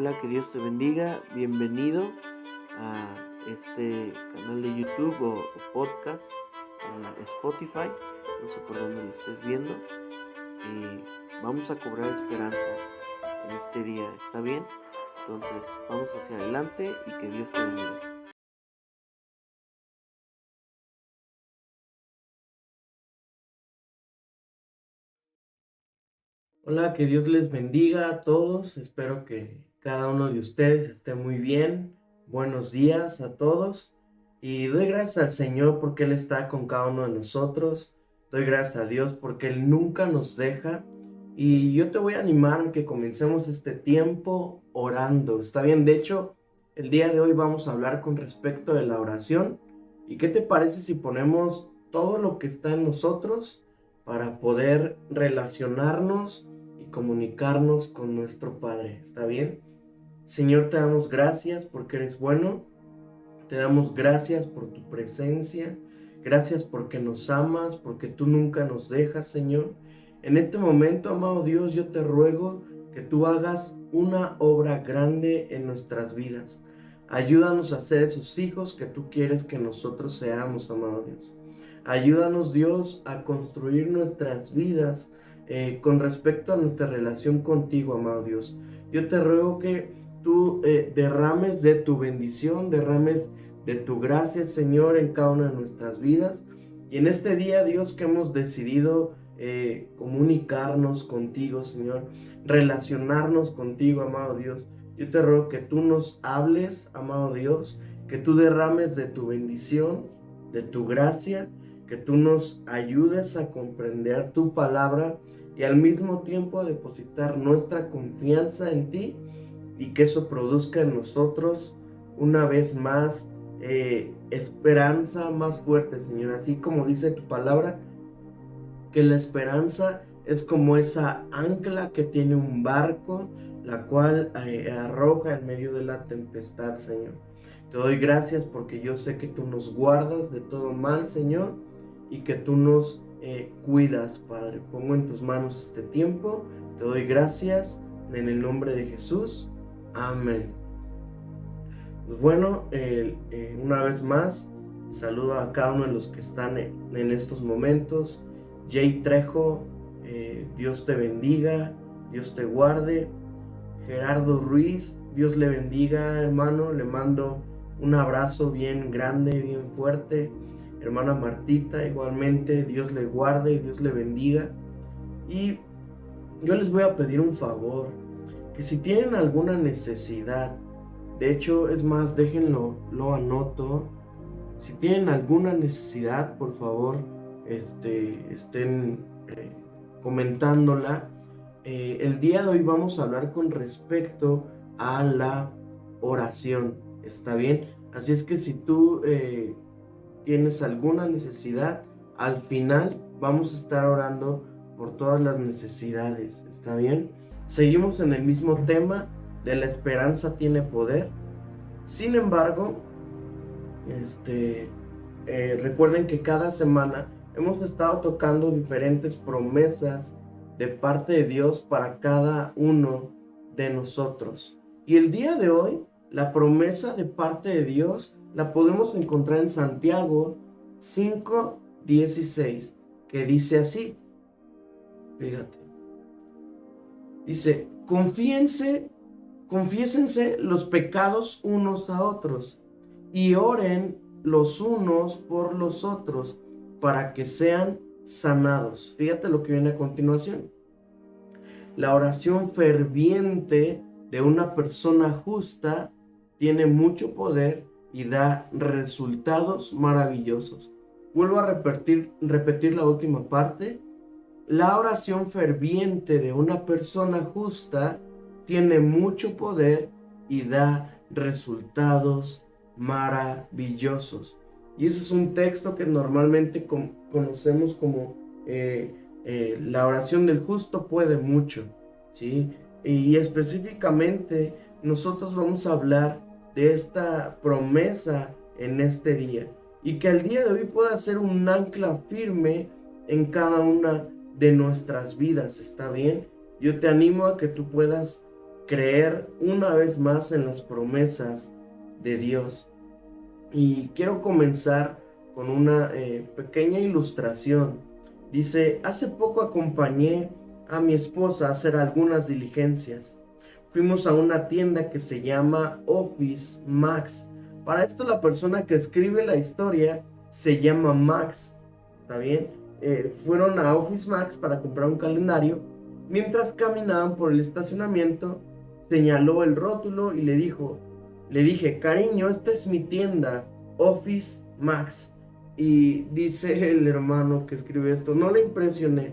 Hola, que Dios te bendiga. Bienvenido a este canal de YouTube o podcast en Spotify. No sé por dónde lo estés viendo. Y vamos a cobrar esperanza en este día. ¿Está bien? Entonces, vamos hacia adelante y que Dios te bendiga. Hola, que Dios les bendiga a todos. Espero que cada uno de ustedes esté muy bien. Buenos días a todos. Y doy gracias al Señor porque Él está con cada uno de nosotros. Doy gracias a Dios porque Él nunca nos deja. Y yo te voy a animar a que comencemos este tiempo orando. ¿Está bien? De hecho, el día de hoy vamos a hablar con respecto de la oración. ¿Y qué te parece si ponemos todo lo que está en nosotros para poder relacionarnos y comunicarnos con nuestro Padre? ¿Está bien? Señor, te damos gracias porque eres bueno. Te damos gracias por tu presencia. Gracias porque nos amas, porque tú nunca nos dejas, Señor. En este momento, amado Dios, yo te ruego que tú hagas una obra grande en nuestras vidas. Ayúdanos a ser esos hijos que tú quieres que nosotros seamos, amado Dios. Ayúdanos, Dios, a construir nuestras vidas con respecto a nuestra relación contigo, amado Dios. Yo te ruego que tú derrames de tu bendición, derrames de tu gracia, Señor, en cada una de nuestras vidas. Y en este día, Dios, que hemos decidido comunicarnos contigo, Señor, relacionarnos contigo, amado Dios, yo te ruego que tú nos hables, amado Dios, que tú derrames de tu bendición, de tu gracia, que tú nos ayudes a comprender tu palabra y al mismo tiempo a depositar nuestra confianza en ti y que eso produzca en nosotros una vez más esperanza más fuerte, Señor. Así como dice tu palabra, que la esperanza es como esa ancla que tiene un barco, la cual arroja en medio de la tempestad, Señor. Te doy gracias porque yo sé que tú nos guardas de todo mal, Señor, y que tú nos cuidas, Padre. Pongo en tus manos este tiempo. Te doy gracias en el nombre de Jesús. Amén. Pues bueno, una vez más, saludo a cada uno de los que están en estos momentos. Jay Trejo, Dios te bendiga, Dios te guarde. Gerardo Ruiz, Dios le bendiga, hermano. Le mando un abrazo bien grande, bien fuerte. Hermana Martita, igualmente, Dios le guarde y Dios le bendiga. Y yo les voy a pedir un favor, que si tienen alguna necesidad, de hecho, es más, déjenlo, lo anoto. Si tienen alguna necesidad, por favor, estén comentándola. El día de hoy vamos a hablar con respecto a la oración. ¿Está bien? Así es que si tú tienes alguna necesidad, al final vamos a estar orando por todas las necesidades. ¿Está bien? Seguimos en el mismo tema de la esperanza tiene poder. Sin embargo, recuerden que cada semana hemos estado tocando diferentes promesas de parte de Dios para cada uno de nosotros. Y el día de hoy, la promesa de parte de Dios la podemos encontrar en Santiago 5:16, que dice así, fíjate, dice, confiésense los pecados unos a otros y oren los unos por los otros para que sean sanados. Fíjate lo que viene a continuación. La oración ferviente de una persona justa tiene mucho poder y da resultados maravillosos. Vuelvo a repetir la última parte. La oración ferviente de una persona justa tiene mucho poder y da resultados maravillosos. Y ese es un texto que normalmente conocemos como la oración del justo puede mucho, ¿sí? Y específicamente nosotros vamos a hablar de esta promesa en este día y que el día de hoy pueda ser un ancla firme en cada una de nuestras vidas. ¿Está bien? Yo te animo a que tú puedas creer una vez más en las promesas de Dios. Y quiero comenzar con una pequeña ilustración. Dice, hace poco acompañé a mi esposa a hacer algunas diligencias. Fuimos a una tienda que se llama Office Max. Para esto la persona que escribe la historia se llama Max. ¿Está bien? Fueron a Office Max para comprar un calendario. Mientras caminaban por el estacionamiento, señaló el rótulo y le dije, cariño, esta es mi tienda, Office Max. Y dice el hermano que escribe esto, no le impresioné.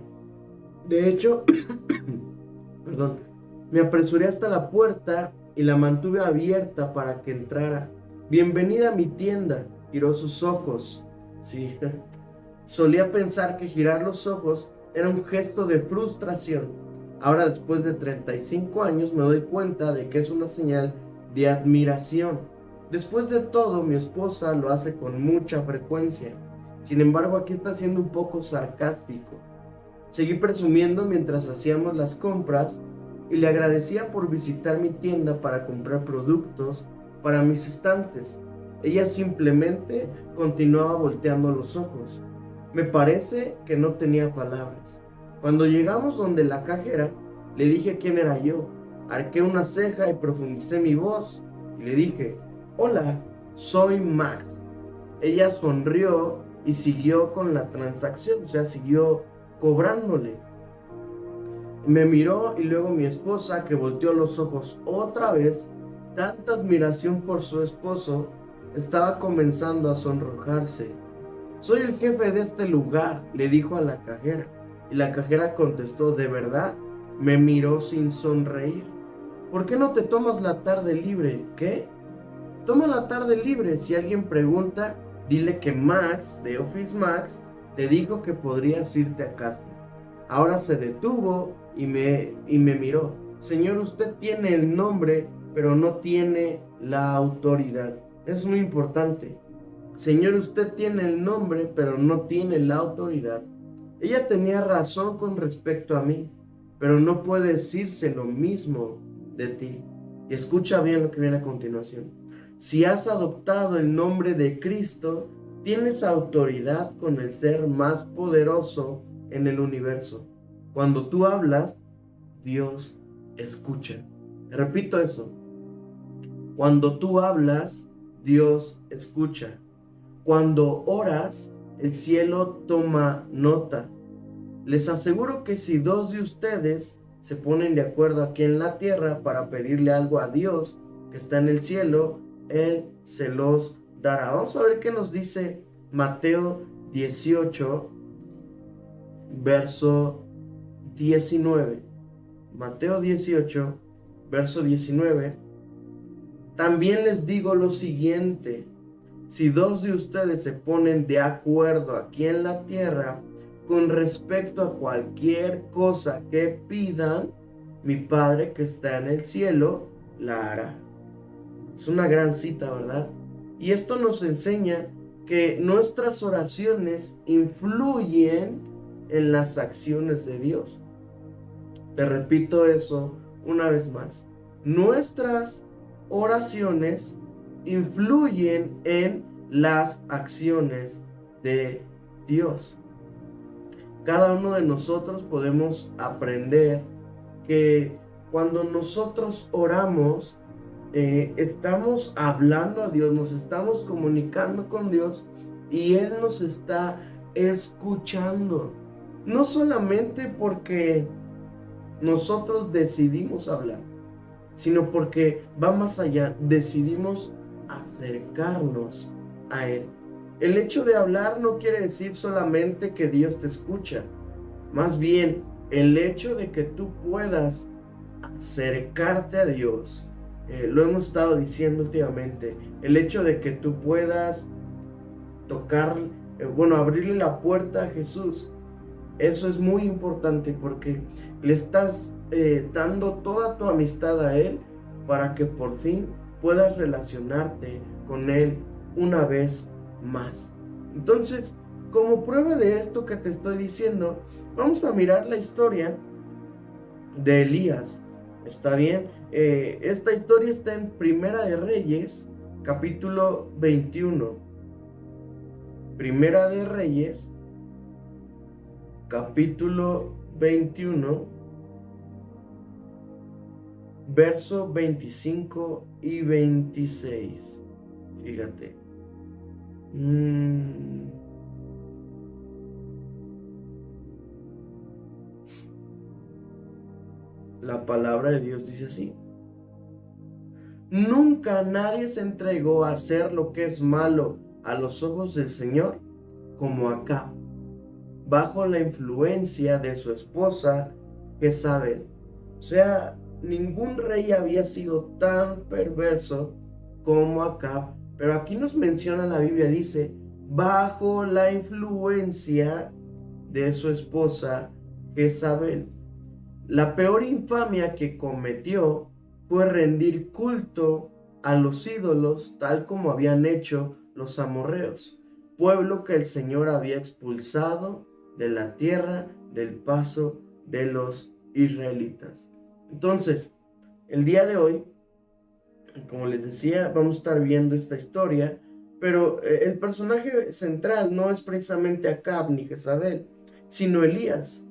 De hecho, perdón, me apresuré hasta la puerta y la mantuve abierta para que entrara. Bienvenida a mi tienda. Giró sus ojos. Sí, solía pensar que girar los ojos era un gesto de frustración. Ahora, después de 35 años, me doy cuenta de que es una señal de admiración. Después de todo, mi esposa lo hace con mucha frecuencia. Sin embargo, aquí está siendo un poco sarcástico. Seguí presumiendo mientras hacíamos las compras y le agradecía por visitar mi tienda para comprar productos para mis estantes. Ella simplemente continuaba volteando los ojos. Me parece que no tenía palabras. Cuando llegamos donde la cajera, le dije quién era yo. Arqué una ceja y profundicé mi voz y le dije, hola, soy Max. Ella sonrió y siguió con la transacción, o sea, siguió cobrándole. Me miró y luego mi esposa, que volteó los ojos otra vez. Tanta admiración por su esposo, estaba comenzando a sonrojarse. Soy el jefe de este lugar, le dijo a la cajera. Y la cajera contestó, ¿de verdad? Me miró sin sonreír. ¿Por qué no te tomas la tarde libre? ¿Qué? Toma la tarde libre. Si alguien pregunta, dile que Max, de Office Max, te dijo que podrías irte a casa. Ahora se detuvo y me miró. Señor, usted tiene el nombre, pero no tiene la autoridad. Es muy importante. Señor, usted tiene el nombre, pero no tiene la autoridad. Ella tenía razón con respecto a mí, pero no puede decirse lo mismo de ti. Y escucha bien lo que viene a continuación. Si has adoptado el nombre de Cristo, tienes autoridad con el ser más poderoso en el universo. Cuando tú hablas, Dios escucha. Repito eso. Cuando tú hablas, Dios escucha. Cuando oras, el cielo toma nota. Les aseguro que si dos de ustedes se ponen de acuerdo aquí en la tierra para pedirle algo a Dios que está en el cielo, Él se los dará. Vamos a ver qué nos dice Mateo 18, verso 19. Mateo 18, verso 19. También les digo lo siguiente. Si dos de ustedes se ponen de acuerdo aquí en la tierra con respecto a cualquier cosa que pidan, mi Padre que está en el cielo la hará. Es una gran cita, ¿verdad? Y esto nos enseña que nuestras oraciones influyen en las acciones de Dios. Te repito eso una vez más. Nuestras oraciones influyen en las acciones de Dios. Cada uno de nosotros podemos aprender que cuando nosotros oramos, estamos hablando a Dios, nos estamos comunicando con Dios y Él nos está escuchando. No solamente porque nosotros decidimos hablar, sino porque va más allá, decidimos acercarnos a Él. El hecho de hablar no quiere decir solamente que Dios te escucha, más bien el hecho de que tú puedas acercarte a Dios, lo hemos estado diciendo últimamente, el hecho de que tú puedas tocar, abrirle la puerta a Jesús, eso es muy importante porque le estás dando toda tu amistad a Él para que por fin puedas relacionarte con Él una vez más. Entonces, como prueba de esto que te estoy diciendo, vamos a mirar la historia de Elías. ¿Está bien? Esta historia está en Primera de Reyes, capítulo 21. Primera de Reyes, capítulo 21, verso 25 y 26. Fíjate. La palabra de Dios dice así: nunca nadie se entregó a hacer lo que es malo a los ojos del Señor como Acab, bajo la influencia de su esposa Jezabel. O sea, ningún rey había sido tan perverso como Acab, pero aquí nos menciona la Biblia, dice, bajo la influencia de su esposa Jezabel. La peor infamia que cometió fue rendir culto a los ídolos, tal como habían hecho los amorreos, pueblo que el Señor había expulsado de la tierra del paso de los israelitas. Entonces, el día de hoy, como les decía, vamos a estar viendo esta historia, pero el personaje central no es precisamente Acab ni Jezabel, sino Elías.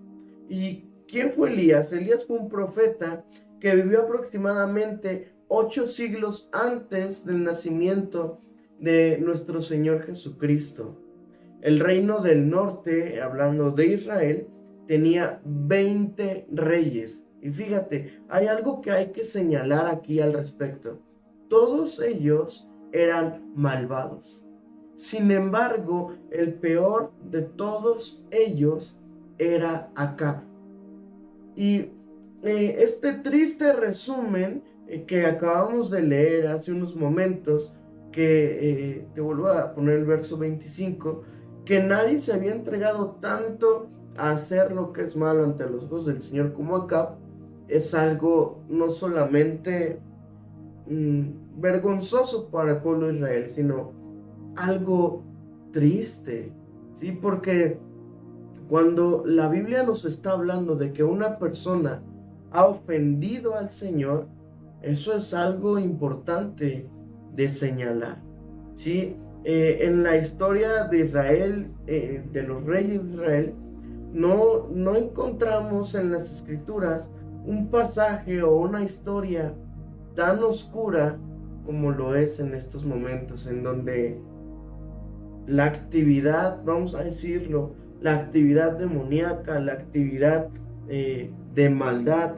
¿Y quién fue Elías? Elías fue un profeta que vivió aproximadamente 8 siglos antes del nacimiento de nuestro Señor Jesucristo. El reino del norte, hablando de Israel, tenía 20 reyes. Y fíjate, hay algo que hay que señalar aquí al respecto. Todos ellos eran malvados. Sin embargo, el peor de todos ellos era Acab. Y este triste resumen que acabamos de leer hace unos momentos, que te vuelvo a poner el verso 25, que nadie se había entregado tanto a hacer lo que es malo ante los ojos del Señor como Acab, es algo no solamente vergonzoso para el pueblo de Israel, sino algo triste, ¿sí? Porque cuando la Biblia nos está hablando de que una persona ha ofendido al Señor, eso es algo importante de señalar, ¿sí? En la historia de Israel, de los reyes de Israel, no encontramos en las Escrituras un pasaje o una historia tan oscura como lo es en estos momentos, en donde la actividad, vamos a decirlo, la actividad demoníaca, la actividad de maldad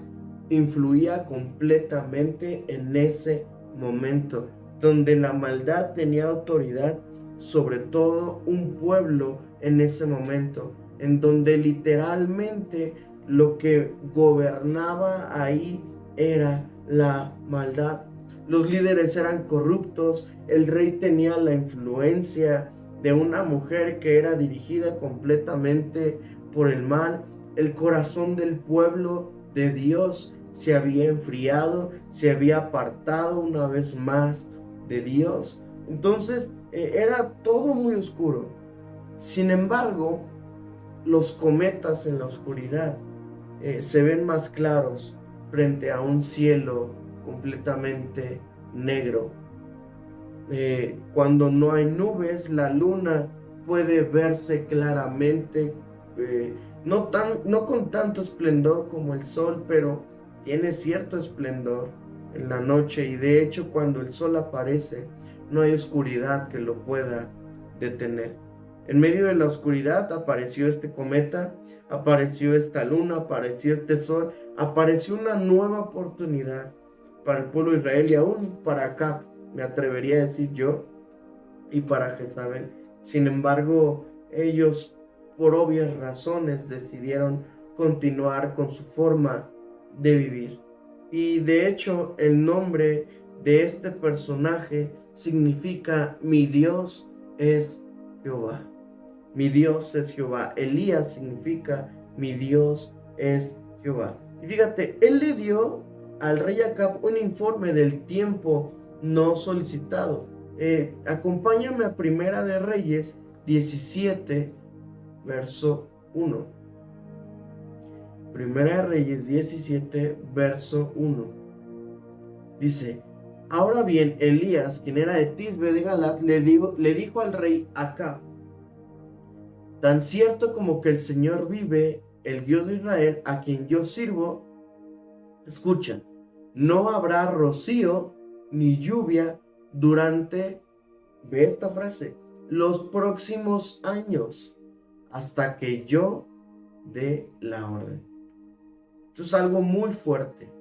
influía completamente en ese momento, donde la maldad tenía autoridad sobre todo un pueblo en ese momento, en donde literalmente lo que gobernaba ahí era la maldad. Los líderes eran corruptos, el rey tenía la influencia de una mujer que era dirigida completamente por el mal. El corazón del pueblo de Dios se había enfriado, se había apartado una vez más de Dios. Entonces era todo muy oscuro. Sin embargo, los cometas en la oscuridad se ven más claros frente a un cielo completamente negro. Cuando no hay nubes, la luna puede verse claramente, no con tanto esplendor como el sol, pero tiene cierto esplendor en la noche, y de hecho cuando el sol aparece no hay oscuridad que lo pueda detener. En medio de la oscuridad apareció este cometa, apareció esta luna, apareció este sol, apareció una nueva oportunidad para el pueblo de Israel y aún para Acab, me atrevería a decir yo, y para Jezabel. Sin embargo, ellos, por obvias razones, decidieron continuar con su forma de vivir. Y de hecho, el nombre de este personaje significa mi Dios es Jehová. Mi Dios es Jehová. Elías significa mi Dios es Jehová. Y fíjate, él le dio al rey Acab un informe del tiempo no solicitado. Acompáñame a Primera de Reyes 17, verso 1. Primera de Reyes 17, verso 1. Dice: ahora bien, Elías, quien era de Tisbe de Galat, le dijo al rey Acab: tan cierto como que el Señor vive, el Dios de Israel, a quien yo sirvo, escucha, no habrá rocío ni lluvia durante, ve esta frase, los próximos años, hasta que yo dé la orden. Esto es algo muy fuerte,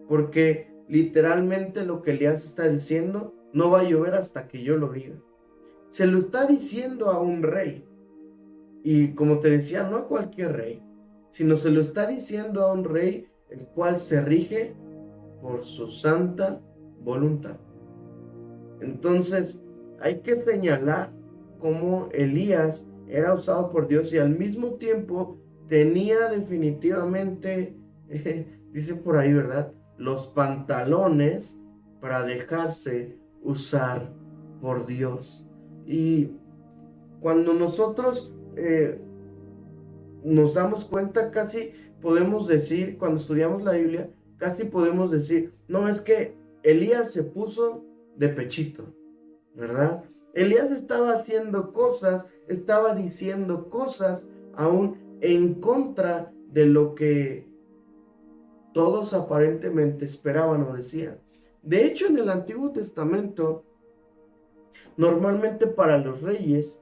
porque literalmente lo que Elías está diciendo, no va a llover hasta que yo lo diga. Se lo está diciendo a un rey. Y como te decía, no a cualquier rey, sino se lo está diciendo a un rey el cual se rige por su santa voluntad. Entonces, hay que señalar cómo Elías era usado por Dios y al mismo tiempo tenía definitivamente, dice por ahí, ¿verdad?, los pantalones para dejarse usar por Dios. Y cuando nosotros nos damos cuenta, casi podemos decir, cuando estudiamos la Biblia, casi podemos decir, no, es que Elías se puso de pechito, ¿verdad? Elías estaba haciendo cosas, estaba diciendo cosas aún en contra de lo que todos aparentemente esperaban o decían. De hecho, en el Antiguo Testamento, normalmente para los reyes,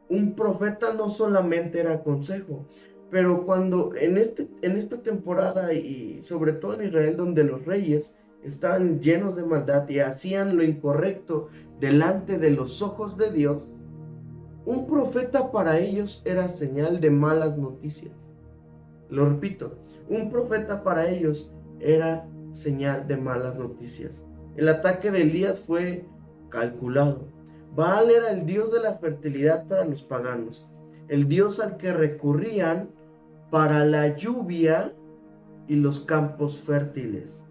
un profeta no solamente era consejo, pero cuando en esta temporada y sobre todo en Israel, donde los reyes estaban llenos de maldad y hacían lo incorrecto delante de los ojos de Dios, un profeta para ellos era señal de malas noticias. Lo repito, un profeta para ellos era señal de malas noticias. El ataque de Elías fue calculado. Baal era el dios de la fertilidad para los paganos, el dios al que recurrían para la lluvia y los campos fértiles.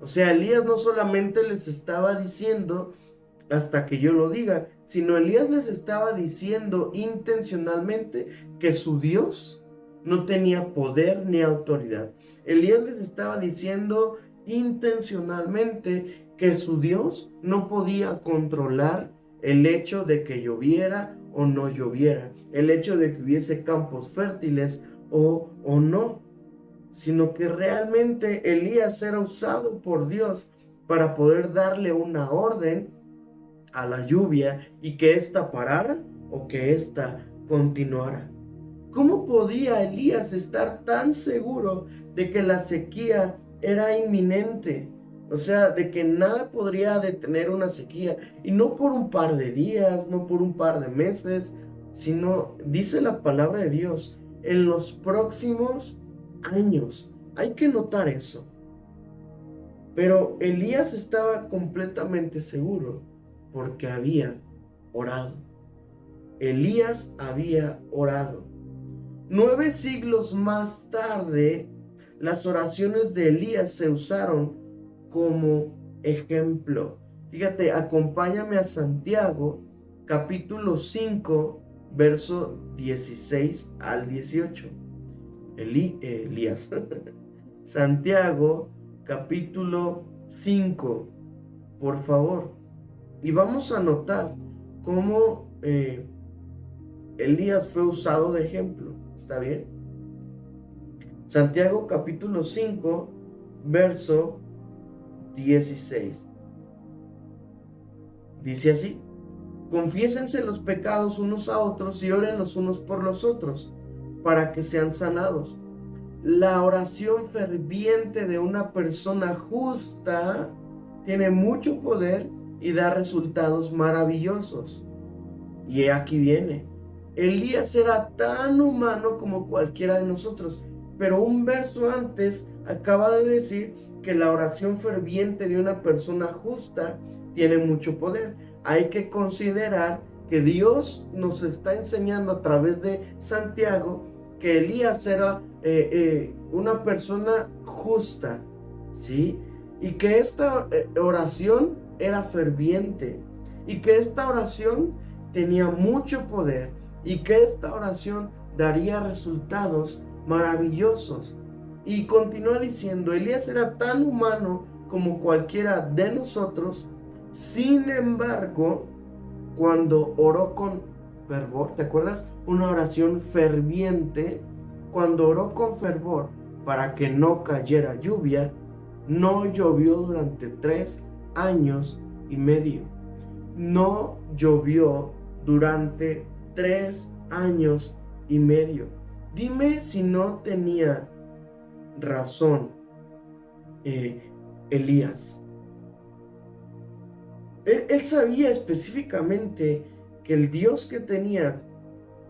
O sea, Elías no solamente les estaba diciendo hasta que yo lo diga, sino Elías les estaba diciendo intencionalmente que su Dios no tenía poder ni autoridad. Elías les estaba diciendo intencionalmente que su Dios no podía controlar el hecho de que lloviera o no lloviera, el hecho de que hubiese campos fértiles o no, sino que realmente Elías era usado por Dios para poder darle una orden a la lluvia y que ésta parara o que ésta continuara. ¿Cómo podía Elías estar tan seguro de que la sequía era inminente? O sea, de que nada podría detener una sequía. Y no por un par de días, no por un par de meses, sino, dice la palabra de Dios, en los próximos años. Hay que notar eso. Pero Elías estaba completamente seguro porque había orado. Elías había orado. 9 siglos más tarde, las oraciones de Elías se usaron como ejemplo. Fíjate, acompáñame a Santiago, capítulo 5, verso 16 al 18. Elías. Santiago, capítulo 5, por favor. Y vamos a notar cómo Elías fue usado de ejemplo. ¿Está bien? Santiago capítulo 5, verso 16. Dice así: confiésense los pecados unos a otros y oren los unos por los otros, para que sean sanados. La oración ferviente de una persona justa tiene mucho poder y da resultados maravillosos. Y aquí viene. Elías era tan humano como cualquiera de nosotros, pero un verso antes acaba de decir que la oración ferviente de una persona justa tiene mucho poder. Hay que considerar que Dios nos está enseñando a través de Santiago que Elías era una persona justa, ¿sí? Y que esta oración era ferviente y que esta oración tenía mucho poder y que esta oración daría resultados maravillosos. Y continúa diciendo, Elías era tan humano como cualquiera de nosotros, sin embargo, cuando oró con fervor, ¿te acuerdas? Una oración ferviente, cuando oró con fervor para que no cayera lluvia, no llovió durante 3 años y medio. No llovió durante 3 años y medio. Dime si no tenía razón Elías. Él sabía específicamente que el Dios que tenía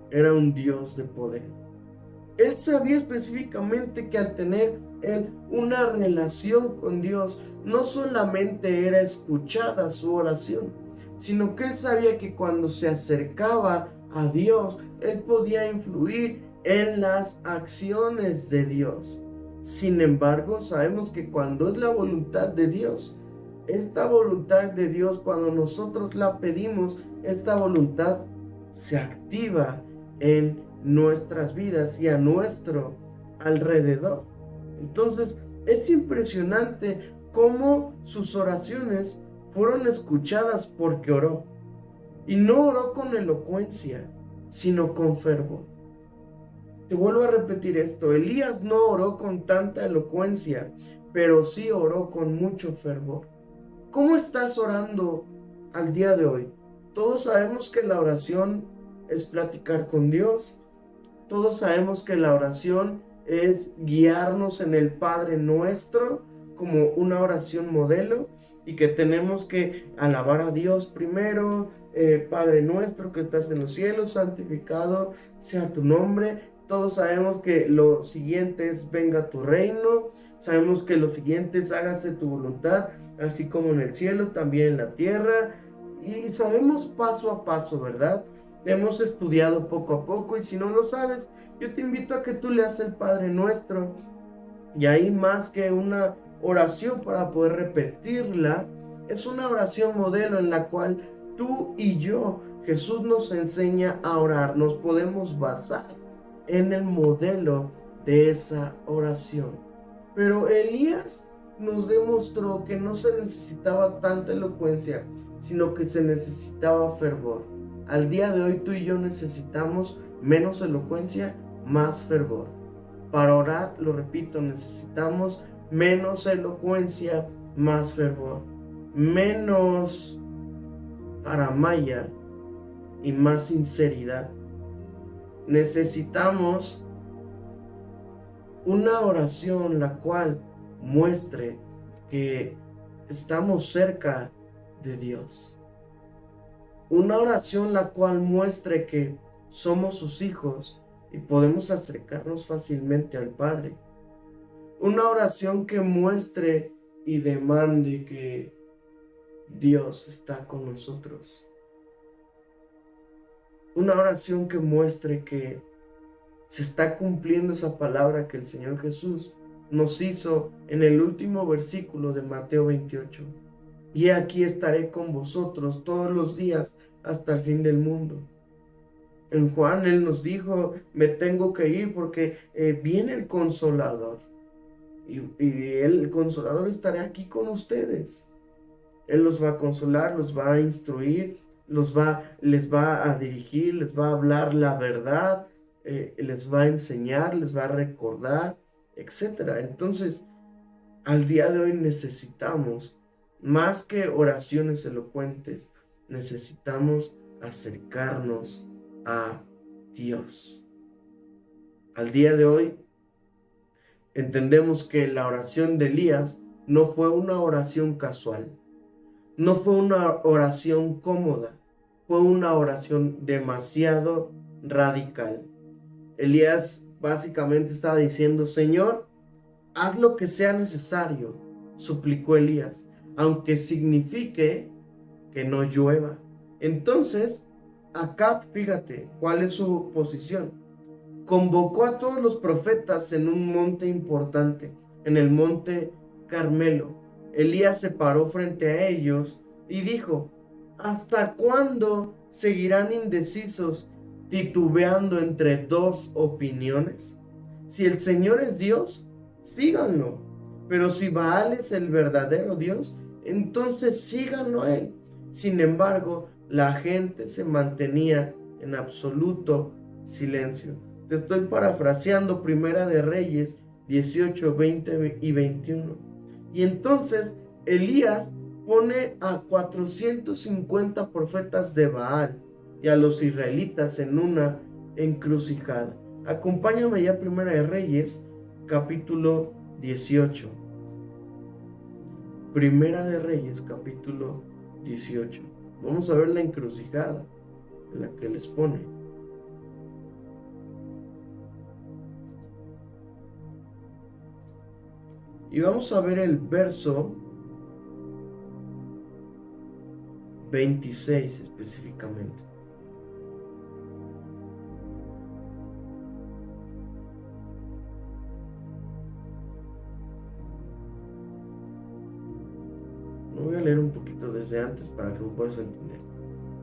era un Dios de poder. Él sabía específicamente que al tener él una relación con Dios, no solamente era escuchada su oración, sino que él sabía que cuando se acercaba a Dios, él podía influir en las acciones de Dios. Sin embargo, sabemos que cuando es la voluntad de Dios, esta voluntad de Dios, cuando nosotros la pedimos, esta voluntad se activa en nuestras vidas y a nuestro alrededor. Entonces, es impresionante cómo sus oraciones fueron escuchadas porque oró. Y no oró con elocuencia, sino con fervor. Te vuelvo a repetir esto, Elías no oró con tanta elocuencia, pero sí oró con mucho fervor. ¿Cómo estás orando al día de hoy? Todos sabemos que la oración es platicar con Dios. Todos sabemos que la oración es guiarnos en el Padre Nuestro como una oración modelo y que tenemos que alabar a Dios primero. Padre nuestro que estás en los cielos, santificado sea tu nombre. Todos sabemos que lo siguiente es venga tu reino. Sabemos que lo siguiente es hágase tu voluntad, así como en el cielo, también en la tierra. Y sabemos paso a paso, ¿verdad? Hemos estudiado poco a poco y si no lo sabes, yo te invito a que tú leas el Padre Nuestro. Y ahí más que una oración para poder repetirla, es una oración modelo en la cual tú y yo, Jesús nos enseña a orar. Nos podemos basar en el modelo de esa oración. Pero Elías nos demostró que no se necesitaba tanta elocuencia, sino que se necesitaba fervor. Al día de hoy tú y yo necesitamos menos elocuencia, más fervor. Para orar, lo repito, necesitamos menos elocuencia, más fervor. Menos faramaya y más sinceridad. Necesitamos una oración la cual muestre que estamos cerca de Dios. Una oración la cual muestre que somos sus hijos y podemos acercarnos fácilmente al Padre. Una oración que muestre y demande que Dios está con nosotros. Una oración que muestre que se está cumpliendo esa palabra que el Señor Jesús nos hizo en el último versículo de Mateo 28. Y aquí estaré con vosotros todos los días hasta el fin del mundo. En Juan Él nos dijo, me tengo que ir porque viene el Consolador. Y el Consolador estará aquí con ustedes. Él los va a consolar, los va a instruir, les va a dirigir, les va a hablar la verdad, les va a enseñar, les va a recordar, etc. Entonces, al día de hoy necesitamos, más que oraciones elocuentes, necesitamos acercarnos a Dios. Al día de hoy, entendemos que la oración de Elías no fue una oración casual, no fue una oración cómoda, fue una oración demasiado radical. Elías básicamente estaba diciendo, Señor, haz lo que sea necesario, suplicó Elías, aunque signifique que no llueva. Entonces, Acab, fíjate cuál es su posición. Convocó a todos los profetas en un monte importante, en el monte Carmelo. Elías se paró frente a ellos y dijo, ¿hasta cuándo seguirán indecisos, titubeando entre dos opiniones? Si el Señor es Dios, síganlo. Pero si Baal es el verdadero Dios, entonces síganlo a él. Sin embargo, la gente se mantenía en absoluto silencio. Te estoy parafraseando Primera de Reyes 18, 20 y 21. Y entonces Elías pone a 450 profetas de Baal y a los israelitas en una encrucijada. Acompáñame ya a Primera de Reyes, capítulo 18. Primera de Reyes, capítulo 18. Vamos a ver la encrucijada en la que les pone. Y vamos a ver el verso 26 específicamente. Voy a leer un poquito desde antes para que me puedas entender.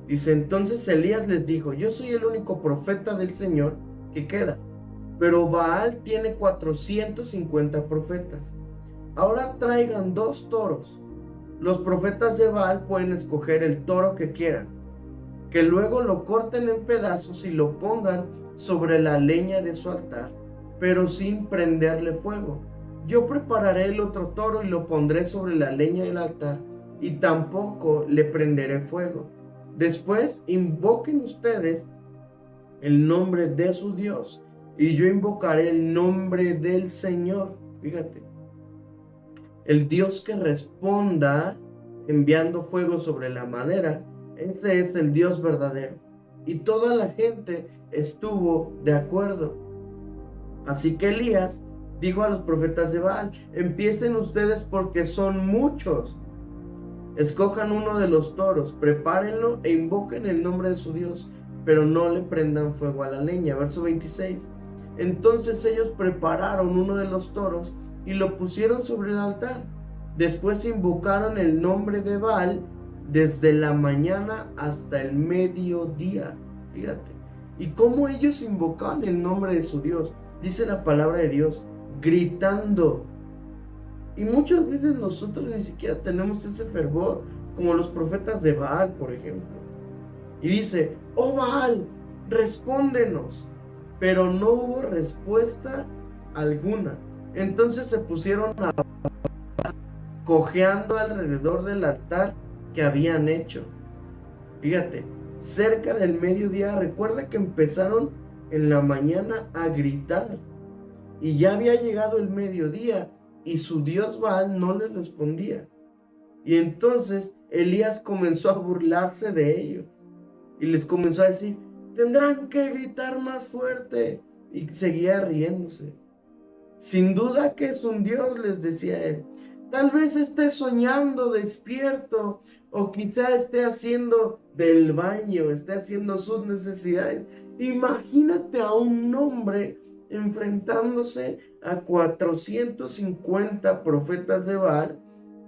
Dice, entonces Elías les dijo, yo soy el único profeta del Señor que queda, pero Baal tiene 450 profetas. Ahora traigan 2 toros. Los profetas de Baal pueden escoger el toro que quieran, que luego lo corten en pedazos y lo pongan sobre la leña de su altar, pero sin prenderle fuego. Yo prepararé el otro toro y lo pondré sobre la leña del altar, y tampoco le prenderé fuego. Después invoquen ustedes el nombre de su Dios, y yo invocaré el nombre del Señor. Fíjate, el Dios que responda enviando fuego sobre la madera, ese es el Dios verdadero. Y toda la gente estuvo de acuerdo. Así que Elías dijo a los profetas de Baal, empiecen ustedes porque son muchos. Escojan uno de los toros, prepárenlo e invoquen el nombre de su Dios, pero no le prendan fuego a la leña. Verso 26. Entonces ellos prepararon uno de los toros y lo pusieron sobre el altar. Después invocaron el nombre de Baal desde la mañana hasta el mediodía. Fíjate. Y cómo ellos invocaban el nombre de su Dios. Dice la palabra de Dios, gritando. Y muchas veces nosotros ni siquiera tenemos ese fervor, como los profetas de Baal, por ejemplo. Y dice, oh Baal, respóndenos. Pero no hubo respuesta alguna. Entonces se pusieron a cojeando alrededor del altar que habían hecho. Fíjate, cerca del mediodía, recuerda que empezaron en la mañana a gritar. Y ya había llegado el mediodía y su dios Baal no les respondía. Y entonces Elías comenzó a burlarse de ellos. Y les comenzó a decir, tendrán que gritar más fuerte. Y seguía riéndose. Sin duda que es un dios, les decía él. Tal vez esté soñando despierto, o quizá esté haciendo del baño, esté haciendo sus necesidades. Imagínate a un hombre enfrentándose a 450 profetas de Baal.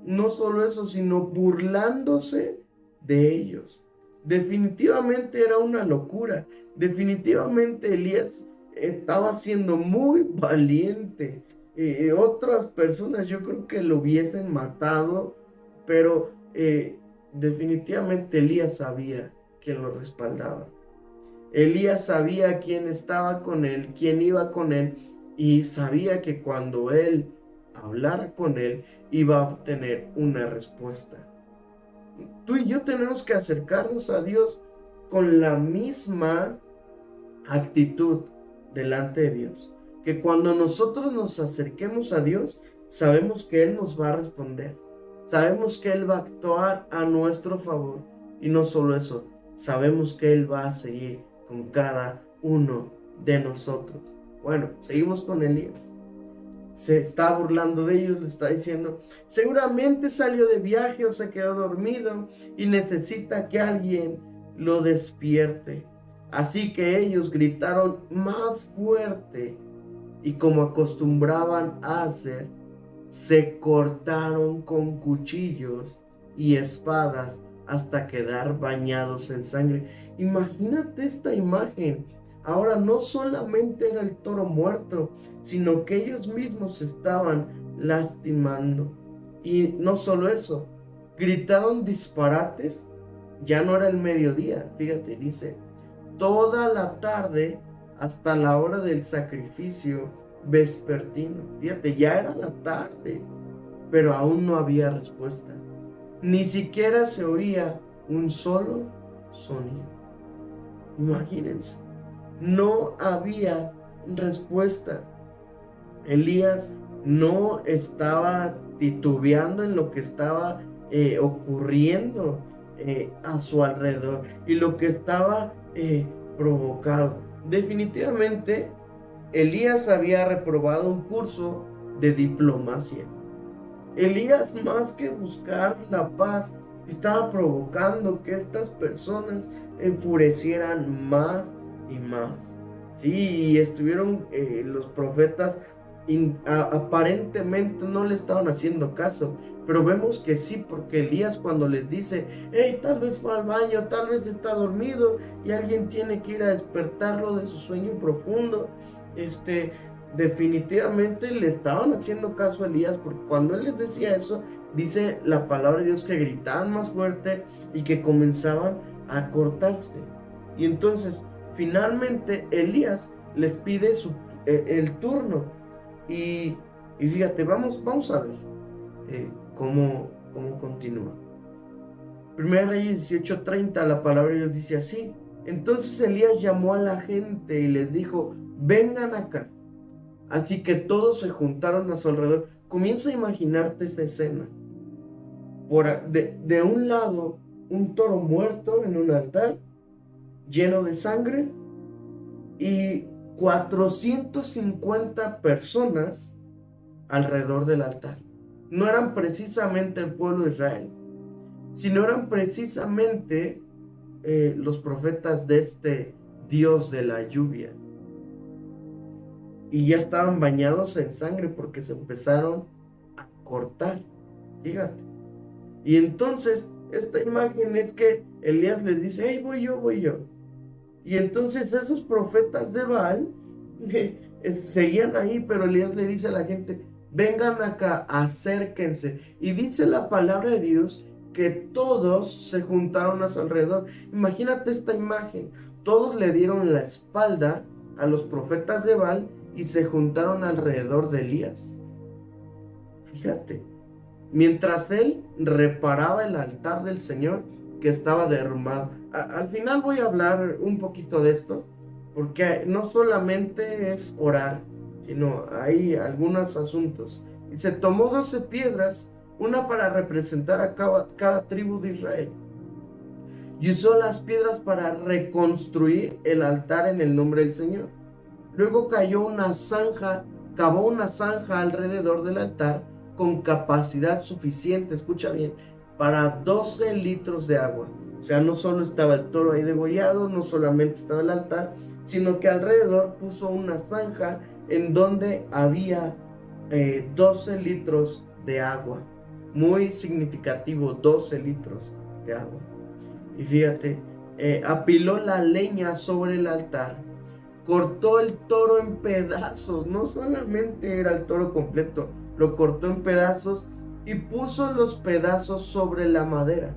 No solo eso, sino burlándose de ellos. Definitivamente era una locura. Definitivamente Elías estaba siendo muy valiente. Otras personas yo creo que lo hubiesen matado, pero definitivamente Elías sabía quién lo respaldaba. Elías sabía quién estaba con él, quién iba con él, y sabía que cuando él hablara con él iba a obtener una respuesta. Tú y yo tenemos que acercarnos a Dios con la misma actitud delante de Dios. Que cuando nosotros nos acerquemos a Dios, sabemos que Él nos va a responder. Sabemos que Él va a actuar a nuestro favor. Y no solo eso, sabemos que Él va a seguir con cada uno de nosotros. Bueno, seguimos con Elías. Se está burlando de ellos, le está diciendo, seguramente salió de viaje o se quedó dormido y necesita que alguien lo despierte. Así que ellos gritaron más fuerte y como acostumbraban a hacer, se cortaron con cuchillos y espadas hasta quedar bañados en sangre. Imagínate esta imagen. Ahora no solamente era el toro muerto, sino que ellos mismos se estaban lastimando. Y no solo eso, gritaron disparates. Ya no era el mediodía, fíjate, dice, toda la tarde hasta la hora del sacrificio vespertino. Fíjate, ya era la tarde, pero aún no había respuesta. Ni siquiera se oía un solo sonido. Imagínense, no había respuesta. Elías no estaba titubeando en lo que estaba ocurriendo a su alrededor y lo que estaba provocado. Definitivamente, Elías había reprobado un curso de diplomacia. Elías, más que buscar la paz, estaba provocando que estas personas enfurecieran más y más. Sí, y estuvieron los profetas aparentemente no le estaban haciendo caso, pero vemos que sí, porque Elías cuando les dice, hey, tal vez fue al baño, tal vez está dormido y alguien tiene que ir a despertarlo de su sueño profundo, definitivamente le estaban haciendo caso a Elías, porque cuando él les decía eso, dice la palabra de Dios que gritaban más fuerte y que comenzaban a cortarse. Y entonces, finalmente, Elías les pide el turno. Y fíjate, vamos a ver cómo continúa. Primera Reyes 18:30, la palabra de Dios dice así. Entonces Elías llamó a la gente y les dijo, vengan acá. Así que todos se juntaron a su alrededor. Comienza a imaginarte esta escena. De un lado, un toro muerto en un altar, lleno de sangre, y 450 personas alrededor del altar. No eran precisamente el pueblo de Israel, sino eran precisamente los profetas de este Dios de la lluvia. Y ya estaban bañados en sangre porque se empezaron a cortar. Fíjate. Y entonces, esta imagen es que Elías les dice, hey, voy yo. Y entonces esos profetas de Baal seguían ahí, pero Elías le dice a la gente, vengan acá, acérquense. Y dice la palabra de Dios que todos se juntaron a su alrededor. Imagínate esta imagen. Todos le dieron la espalda a los profetas de Baal y se juntaron alrededor de Elías. Fíjate. Mientras él reparaba el altar del Señor que estaba derrumbado. Al final voy a hablar un poquito de esto, porque no solamente es orar, sino hay algunos asuntos. Y se tomó 12 piedras, una para representar a cada tribu de Israel. Y usó las piedras para reconstruir el altar en el nombre del Señor. Luego cavó una zanja alrededor del altar con capacidad suficiente, escucha bien, para 12 litros de agua. O sea, no solo estaba el toro ahí degollado, no solamente estaba el altar, sino que alrededor puso una zanja en donde había 12 litros de agua. Muy significativo, 12 litros de agua. Y fíjate, apiló la leña sobre el altar, cortó el toro en pedazos, no solamente era el toro completo, lo cortó en pedazos y puso los pedazos sobre la madera.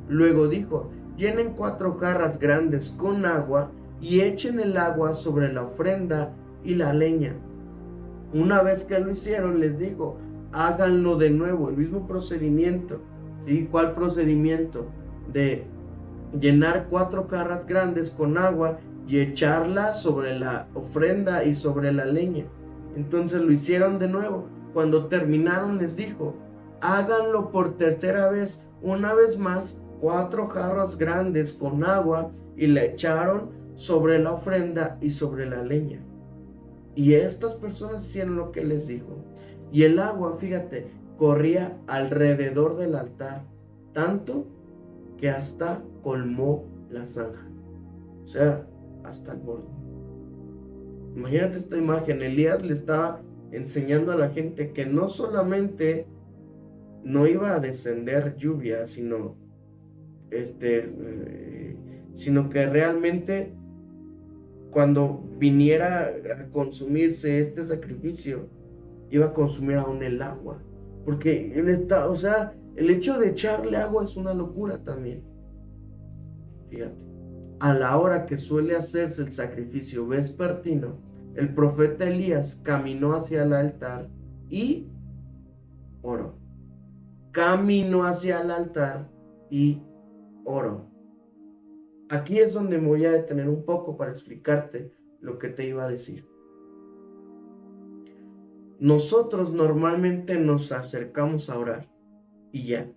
Luego dijo, llenen 4 jarras grandes con agua y echen el agua sobre la ofrenda y la leña. Una vez que lo hicieron, les dijo, háganlo de nuevo, el mismo procedimiento. ¿Sí? ¿Cuál procedimiento? De llenar 4 jarras grandes con agua y echarla sobre la ofrenda y sobre la leña. Entonces lo hicieron de nuevo. Cuando terminaron les dijo, háganlo por tercera vez. Una vez más, 4 jarras grandes con agua y la echaron sobre la ofrenda y sobre la leña. Y estas personas hicieron lo que les dijo. Y el agua, fíjate, corría alrededor del altar, tanto que hasta colmó la zanja. O sea, hasta el borde. Imagínate esta imagen. Elías le estaba enseñando a la gente que no solamente no iba a descender lluvia, sino que realmente cuando viniera a consumirse este sacrificio, iba a consumir aún el agua. Porque él está, o sea, el hecho de echarle agua es una locura también. Fíjate, a la hora que suele hacerse el sacrificio vespertino, el profeta Elías caminó hacia el altar y oró. Caminó hacia el altar y oró. Aquí es donde me voy a detener un poco para explicarte lo que te iba a decir. Nosotros normalmente nos acercamos a orar y ya.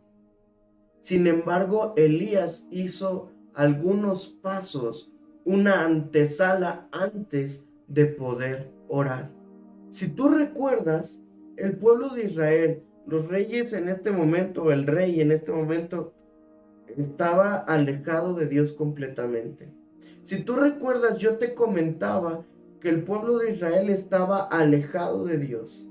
Sin embargo, Elías hizo algunos pasos, una antesala antes de poder orar. Si tú recuerdas, el pueblo de Israel, los reyes en este momento, el rey en este momento, estaba alejado de Dios completamente. Si tú recuerdas, yo te comentaba que el pueblo de Israel estaba alejado de Dios,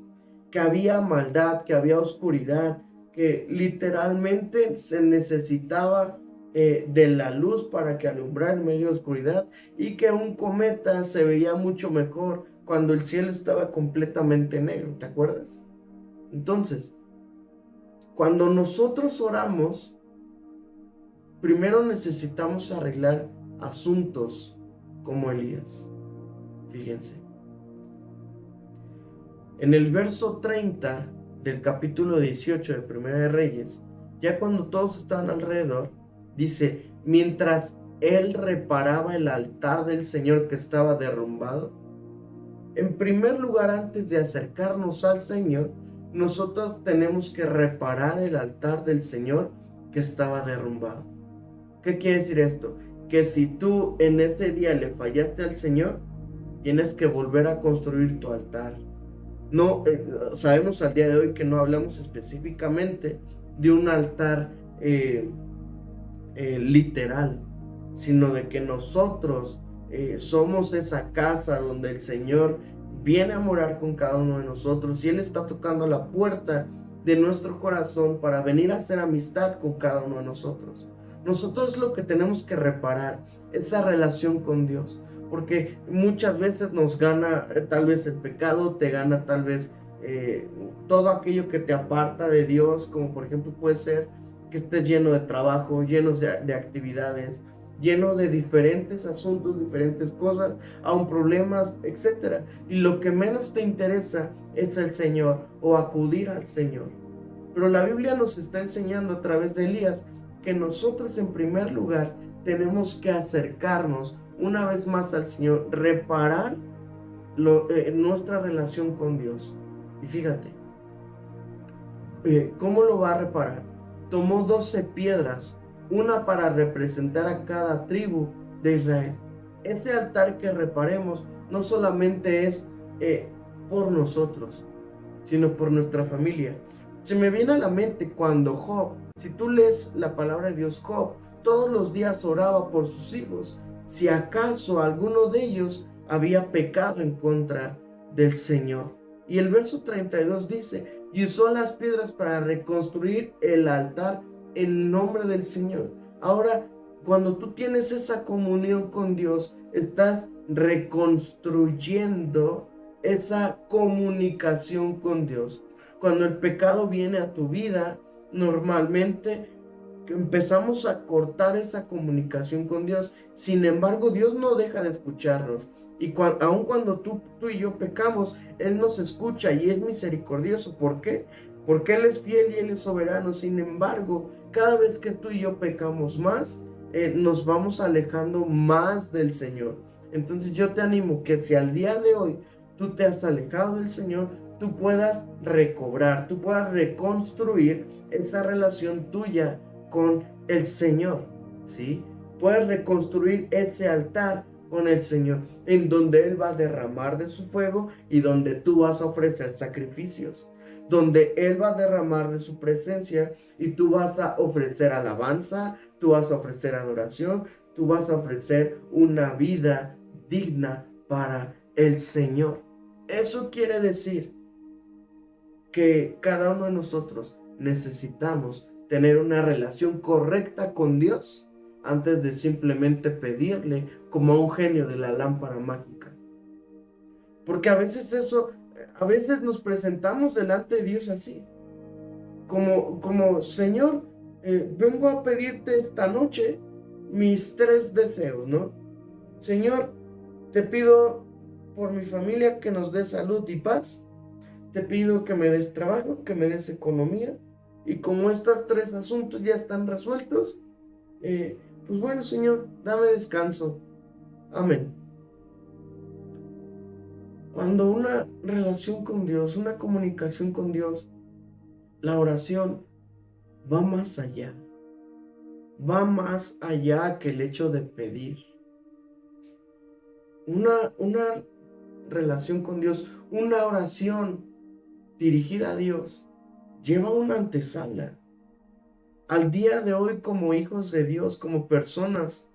que había maldad, que había oscuridad, que literalmente se necesitaba de la luz para que alumbrara en medio de oscuridad, y que un cometa se veía mucho mejor cuando el cielo estaba completamente negro, ¿te acuerdas? Entonces, cuando nosotros oramos, primero necesitamos arreglar asuntos como Elías. Fíjense. En el verso 30 del capítulo 18 de Primera de Reyes, ya cuando todos estaban alrededor, dice, mientras él reparaba el altar del Señor que estaba derrumbado, en primer lugar, antes de acercarnos al Señor, nosotros tenemos que reparar el altar del Señor que estaba derrumbado. ¿Qué quiere decir esto? Que si tú en ese día le fallaste al Señor, tienes que volver a construir tu altar. No, sabemos al día de hoy que no hablamos específicamente de un altar literal, sino de que nosotros somos esa casa donde el Señor viene a morar con cada uno de nosotros y Él está tocando la puerta de nuestro corazón para venir a hacer amistad con cada uno de nosotros. Nosotros lo que tenemos que reparar esa relación con Dios, porque muchas veces nos gana tal vez el pecado, te gana tal vez todo aquello que te aparta de Dios, como por ejemplo puede ser que estés lleno de trabajo, lleno de actividades, lleno de diferentes asuntos, diferentes cosas, aún problemas, etc. Y lo que menos te interesa es el Señor o acudir al Señor. Pero la Biblia nos está enseñando a través de Elías que nosotros en primer lugar tenemos que acercarnos una vez más al Señor, reparar nuestra relación con Dios. Y fíjate, ¿cómo lo va a reparar? Tomó 12 piedras, una para representar a cada tribu de Israel. Este altar que reparemos no solamente es por nosotros, sino por nuestra familia. Se me viene a la mente cuando Job, si tú lees la palabra de Dios, Job todos los días oraba por sus hijos, si acaso alguno de ellos había pecado en contra del Señor. Y el verso 32 dice, y usó las piedras para reconstruir el altar en nombre del Señor. Ahora, cuando tú tienes esa comunión con Dios, estás reconstruyendo esa comunicación con Dios. Cuando el pecado viene a tu vida, normalmente empezamos a cortar esa comunicación con Dios. Sin embargo, Dios no deja de escucharnos. Y aun cuando tú y yo pecamos, Él nos escucha y es misericordioso. ¿Por qué? Porque Él es fiel y Él es soberano. Sin embargo, cada vez que tú y yo pecamos más, nos vamos alejando más del Señor. Entonces yo te animo que si al día de hoy tú te has alejado del Señor, tú puedas recobrar, tú puedas reconstruir esa relación tuya con el Señor, ¿sí? Puedes reconstruir ese altar con el Señor, en donde Él va a derramar de su fuego y donde tú vas a ofrecer sacrificios, donde Él va a derramar de su presencia y tú vas a ofrecer alabanza, tú vas a ofrecer adoración, tú vas a ofrecer una vida digna para el Señor. Eso quiere decir que cada uno de nosotros necesitamos tener una relación correcta con Dios antes de simplemente pedirle como a un genio de la lámpara mágica. Porque a veces nos presentamos delante de Dios así, como Señor, vengo a pedirte esta noche mis 3 deseos, ¿no? Señor, te pido por mi familia que nos des salud y paz. Te pido que me des trabajo, que me des economía. Y como estos 3 asuntos ya están resueltos, pues bueno, Señor, dame descanso. Amén. Cuando una relación con Dios, una comunicación con Dios, la oración va más allá. Va más allá que el hecho de pedir. Una relación con Dios, una oración dirigida a Dios, lleva una antesala. Al día de hoy, como hijos de Dios, como personas,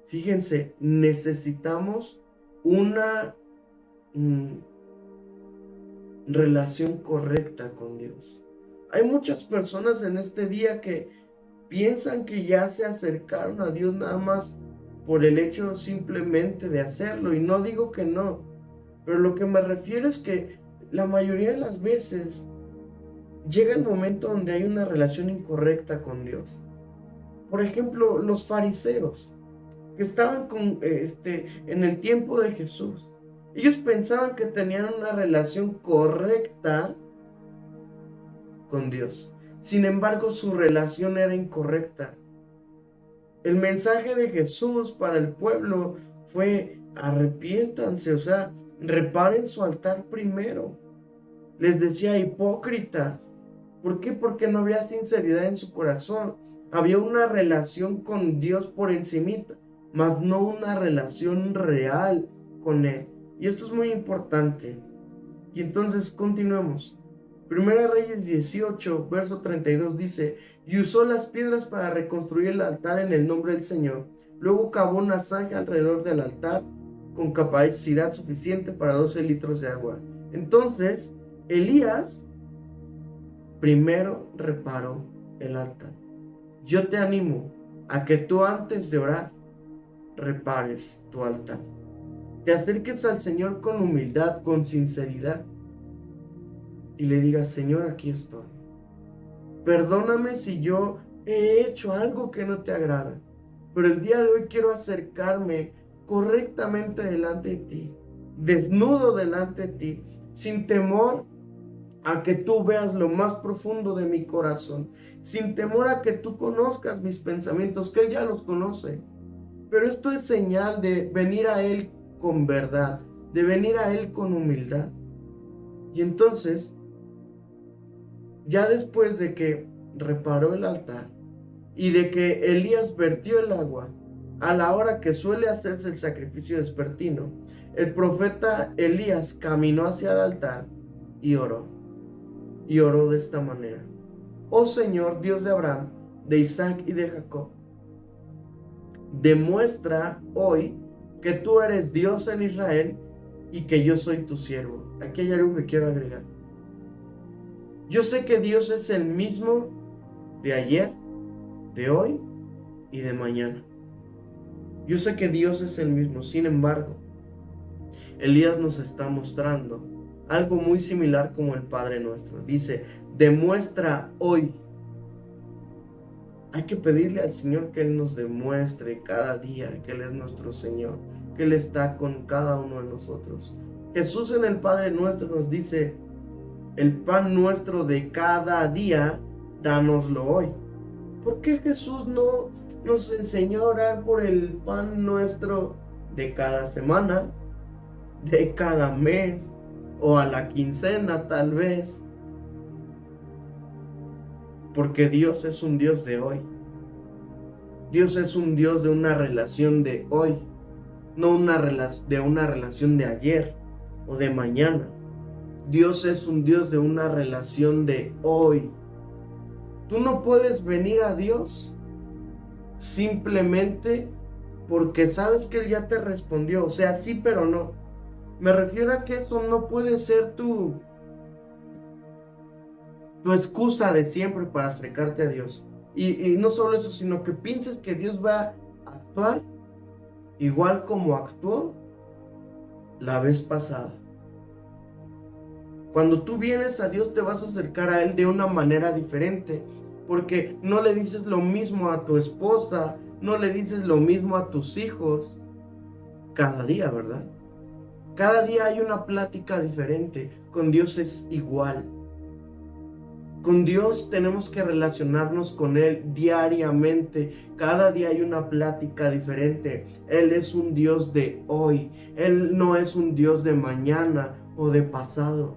fíjense, necesitamos una relación correcta con Dios. Hay muchas personas en este día que piensan que ya se acercaron a Dios nada más por el hecho simplemente de hacerlo, y no digo que no, pero lo que me refiero es que la mayoría de las veces llega el momento donde hay una relación incorrecta con Dios. Por ejemplo, los fariseos que estaban en el tiempo de Jesús. Ellos pensaban que tenían una relación correcta con Dios. Sin embargo, su relación era incorrecta. El mensaje de Jesús para el pueblo fue: arrepiéntanse, o sea, reparen su altar primero. Les decía: hipócritas. ¿Por qué? Porque no había sinceridad en su corazón. Había una relación con Dios por encimita, mas no una relación real con Él. Y esto es muy importante. Y entonces continuemos. Primera Reyes 18, verso 32 dice: y usó las piedras para reconstruir el altar en el nombre del Señor. Luego cavó una zanja alrededor del altar con capacidad suficiente para 12 litros de agua. Entonces Elías primero reparó el altar. Yo te animo a que tú, antes de orar, repares tu altar. Te acerques al Señor con humildad, con sinceridad, y le digas: Señor, aquí estoy. Perdóname si yo he hecho algo que no te agrada, pero el día de hoy quiero acercarme correctamente delante de ti, desnudo delante de ti, sin temor a que tú veas lo más profundo de mi corazón, sin temor a que tú conozcas mis pensamientos, que Él ya los conoce. Pero esto es señal de venir a Él con verdad, de venir a Él con humildad. Y entonces, ya después de que reparó el altar y de que Elías vertió el agua a la hora que suele hacerse el sacrificio vespertino, el profeta Elías caminó hacia el altar y oró. Y oró de esta manera: oh Señor, Dios de Abraham, de Isaac y de Jacob, demuestra hoy que tú eres Dios en Israel y que yo soy tu siervo. Aquí hay algo que quiero agregar. Yo sé que Dios es el mismo de ayer, de hoy y de mañana. Yo sé que Dios es el mismo. Sin embargo, Elías nos está mostrando algo muy similar como el Padre Nuestro. Dice: demuestra hoy. Hay que pedirle al Señor que Él nos demuestre cada día que Él es nuestro Señor, que Él está con cada uno de nosotros. Jesús en el Padre Nuestro nos dice: el pan nuestro de cada día, dánoslo hoy. ¿Por qué Jesús no nos enseñó a orar por el pan nuestro de cada semana, de cada mes, o a la quincena tal vez? Porque Dios es un Dios de hoy. Dios es un Dios de una relación de hoy, no de una relación de ayer o de mañana. Dios es un Dios de una relación de hoy. Tú no puedes venir a Dios simplemente porque sabes que Él ya te respondió. O sea, sí, pero no. Me refiero a que eso no puede ser tu excusa de siempre para acercarte a Dios. Y no solo eso, sino que pienses que Dios va actuar igual como actuó la vez pasada. Cuando tú vienes a Dios, te vas a acercar a Él de una manera diferente, porque no le dices lo mismo a tu esposa, no le dices lo mismo a tus hijos cada día, ¿verdad? Cada día hay una plática diferente. Con Dios es igual. Con Dios tenemos que relacionarnos con Él diariamente. Cada día hay una plática diferente. Él es un Dios de hoy. Él no es un Dios de mañana o de pasado.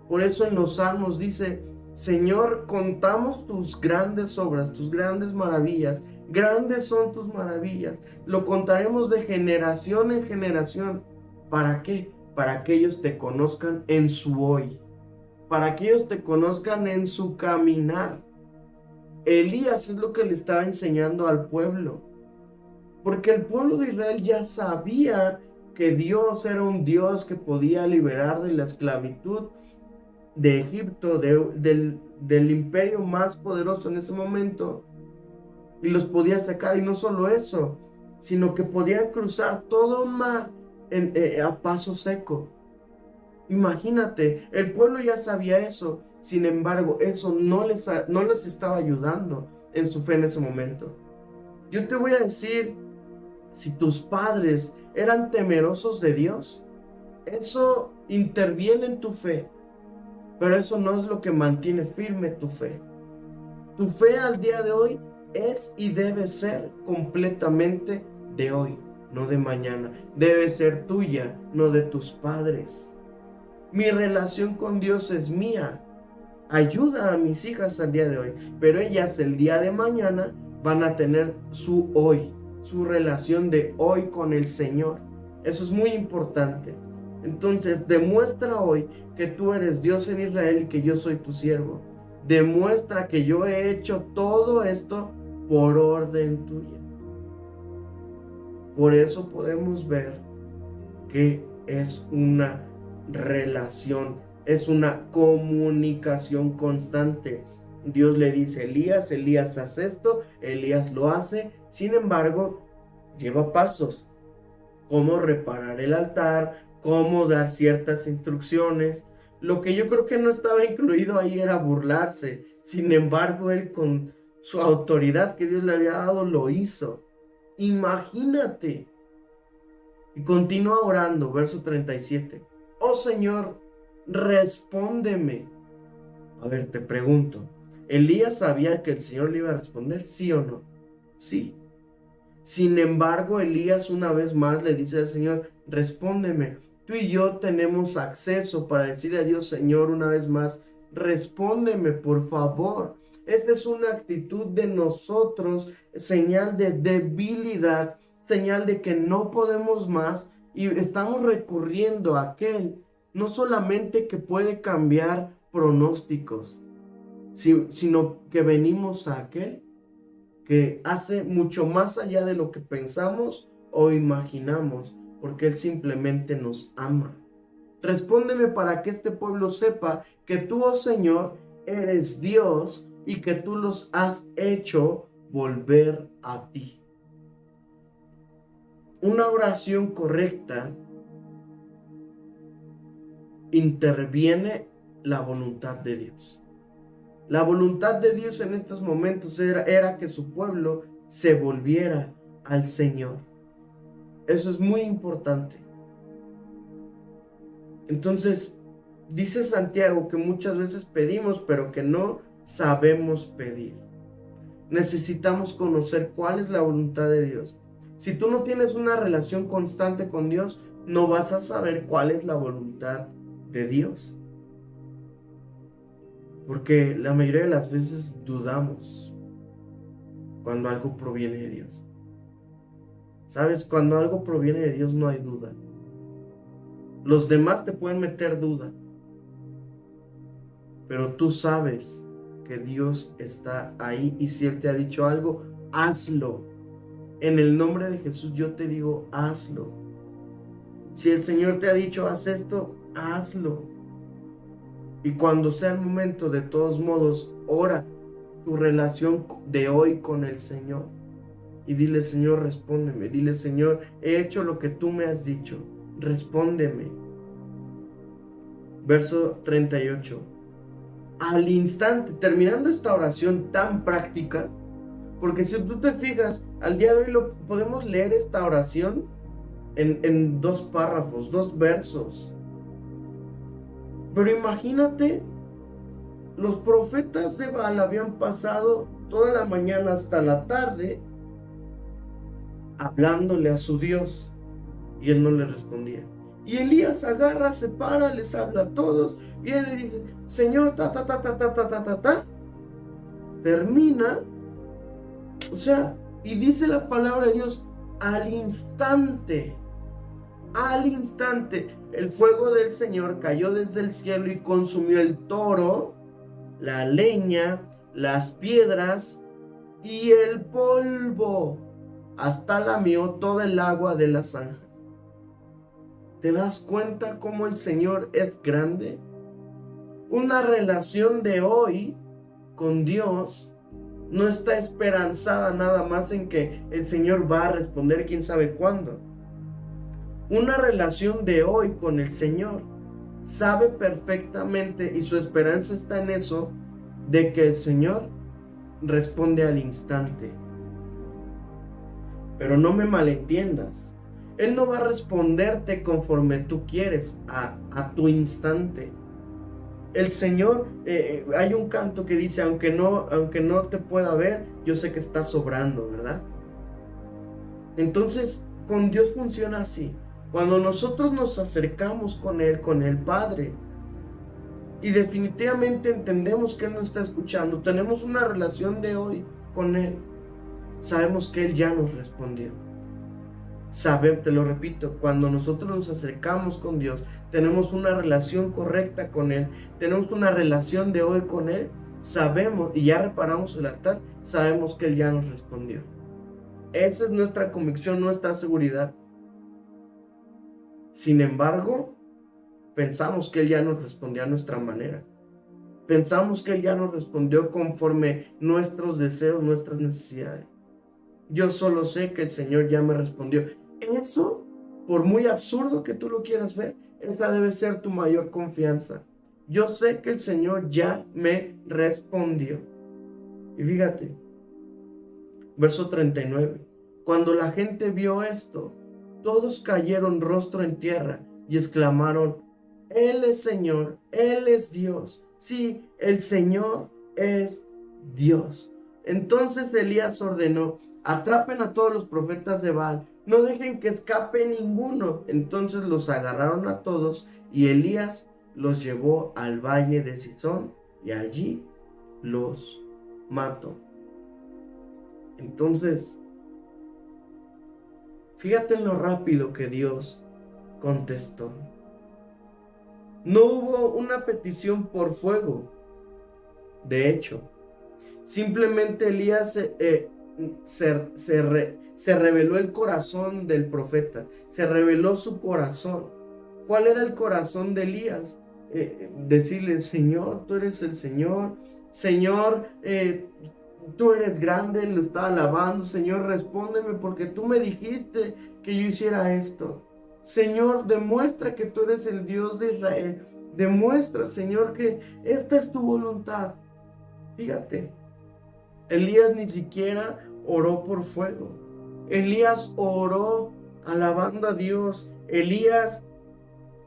Por eso en los Salmos dice: Señor, contamos tus grandes obras, tus grandes maravillas. Grandes son tus maravillas. Lo contaremos de generación en generación. ¿Para qué? Para que ellos te conozcan en su hoy. Para que ellos te conozcan en su caminar. Elías es lo que le estaba enseñando al pueblo. Porque el pueblo de Israel ya sabía que Dios era un Dios que podía liberar de la esclavitud de Egipto, del imperio más poderoso en ese momento, y los podía sacar. Y no solo eso, sino que podían cruzar todo un mar a paso seco. Imagínate, el pueblo ya sabía eso. Sin embargo, eso no les estaba ayudando en su fe en ese momento. Yo te voy a decir, si tus padres eran temerosos de Dios, eso interviene en tu fe. Pero eso no es lo que mantiene firme tu fe. Tu fe al día de hoy es y debe ser completamente de hoy, no de mañana. Debe ser tuya, no de tus padres. Mi relación con Dios es mía. Ayuda a mis hijas al día de hoy, pero ellas el día de mañana van a tener su hoy, su relación de hoy con el Señor. Eso es muy importante. Entonces, demuestra hoy que tú eres Dios en Israel y que yo soy tu siervo. Demuestra que yo he hecho todo esto por orden tuya. Por eso podemos ver que es una relación, es una comunicación constante. Dios le dice: Elías, Elías, haz esto. Elías lo hace. Sin embargo, lleva pasos. Cómo reparar el altar, cómo dar ciertas instrucciones. Lo que yo creo que no estaba incluido ahí era burlarse. Sin embargo, él, con su autoridad que Dios le había dado, lo hizo. Imagínate. Y continúa orando, verso 37. Oh Señor, respóndeme. A ver, te pregunto, ¿Elías sabía que el Señor le iba a responder? ¿Sí o no? Sí. Sin embargo, Elías una vez más le dice al Señor: respóndeme. Tú y yo tenemos acceso para decirle a Dios: Señor, una vez más, respóndeme, por favor. Esta es una actitud de nosotros, señal de debilidad, señal de que no podemos más y estamos recurriendo a aquel, no solamente que puede cambiar pronósticos, sino que venimos a aquel que hace mucho más allá de lo que pensamos o imaginamos, porque Él simplemente nos ama. Respóndeme para que este pueblo sepa que tú, oh Señor, eres Dios y que tú los has hecho volver a ti. Una oración correcta interviene la voluntad de Dios. La voluntad de Dios en estos momentos era que su pueblo se volviera al Señor. Eso es muy importante. Entonces, dice Santiago que muchas veces pedimos, pero que no sabemos pedir. Necesitamos conocer cuál es la voluntad de Dios. Si tú no tienes una relación constante con Dios, no vas a saber cuál es la voluntad de Dios. Porque la mayoría de las veces dudamos cuando algo proviene de Dios. ¿Sabes? Cuando algo proviene de Dios no hay duda. Los demás te pueden meter duda, pero tú sabes que Dios está ahí, y si Él te ha dicho algo, hazlo. En el nombre de Jesús yo te digo, hazlo. Si el Señor te ha dicho, haz esto, hazlo. Y cuando sea el momento, de todos modos, ora tu relación de hoy con el Señor. y dile: Señor, respóndeme. Dile: Señor, he hecho lo que tú me has dicho, respóndeme. Verso 38. Al instante, terminando esta oración tan práctica, porque si tú te fijas, al día de hoy podemos leer esta oración en 2 párrafos, 2 versos. Pero imagínate, los profetas de Baal habían pasado toda la mañana hasta la tarde hablándole a su Dios y él no le respondía. Y Elías agarra, se para, les habla a todos y él le dice: Señor, termina, o sea, y dice la palabra de Dios: al instante, el fuego del Señor cayó desde el cielo y consumió el toro, la leña, las piedras y el polvo, hasta lamió toda el agua de la zanja. ¿Te das cuenta cómo el Señor es grande? Una relación de hoy con Dios no está esperanzada nada más en que el Señor va a responder quién sabe cuándo. Una relación de hoy con el Señor sabe perfectamente, y su esperanza está en eso, de que el Señor responde al instante. Pero no me malentiendas, Él no va a responderte conforme tú quieres, a tu instante. El Señor, hay un canto que dice: aunque no te pueda ver, yo sé que estás obrando, ¿verdad? Entonces, con Dios funciona así. Cuando nosotros nos acercamos con Él, con el Padre, y definitivamente entendemos que Él nos está escuchando, tenemos una relación de hoy con Él, sabemos que Él ya nos respondió. Te lo repito, cuando nosotros nos acercamos con Dios, tenemos una relación correcta con Él, tenemos una relación de hoy con Él, sabemos, y ya reparamos el altar, sabemos que Él ya nos respondió. Esa es nuestra convicción, nuestra seguridad. Sin embargo, pensamos que Él ya nos respondió a nuestra manera. Pensamos que Él ya nos respondió conforme nuestros deseos, nuestras necesidades. Yo solo sé que el Señor ya me respondió. Eso, por muy absurdo que tú lo quieras ver, esa debe ser tu mayor confianza. Yo sé que el Señor ya me respondió. Y fíjate, verso 39. Cuando la gente vio esto, todos cayeron rostro en tierra y exclamaron: Él es Señor, Él es Dios. Sí, el Señor es Dios. Entonces Elías ordenó: atrapen a todos los profetas de Baal, no dejen que escape ninguno. Entonces los agarraron a todos y Elías los llevó al valle de Cisón y allí los mató. Entonces, fíjate en lo rápido que Dios contestó. No hubo una petición por fuego. De hecho, simplemente Elías se reveló el corazón del profeta. Se reveló su corazón. ¿Cuál era el corazón de Elías? Decirle: Señor, tú eres el Señor. Señor, tú eres grande. Lo estaba alabando. Señor, respóndeme porque tú me dijiste que yo hiciera esto. Señor, demuestra que tú eres el Dios de Israel. Demuestra, Señor, que esta es tu voluntad. Fíjate, Elías ni siquiera oró por fuego. Elías oró alabando a Dios. Elías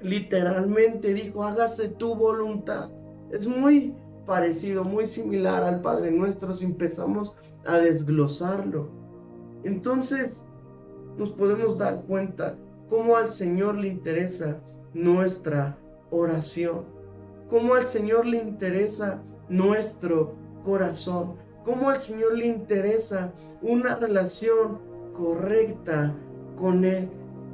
literalmente dijo: hágase tu voluntad. Es muy parecido, muy similar al Padre Nuestro si empezamos a desglosarlo. Entonces nos podemos dar cuenta cómo al Señor le interesa nuestra oración, cómo al Señor le interesa nuestro corazón, cómo al Señor le interesa una relación correcta con Él.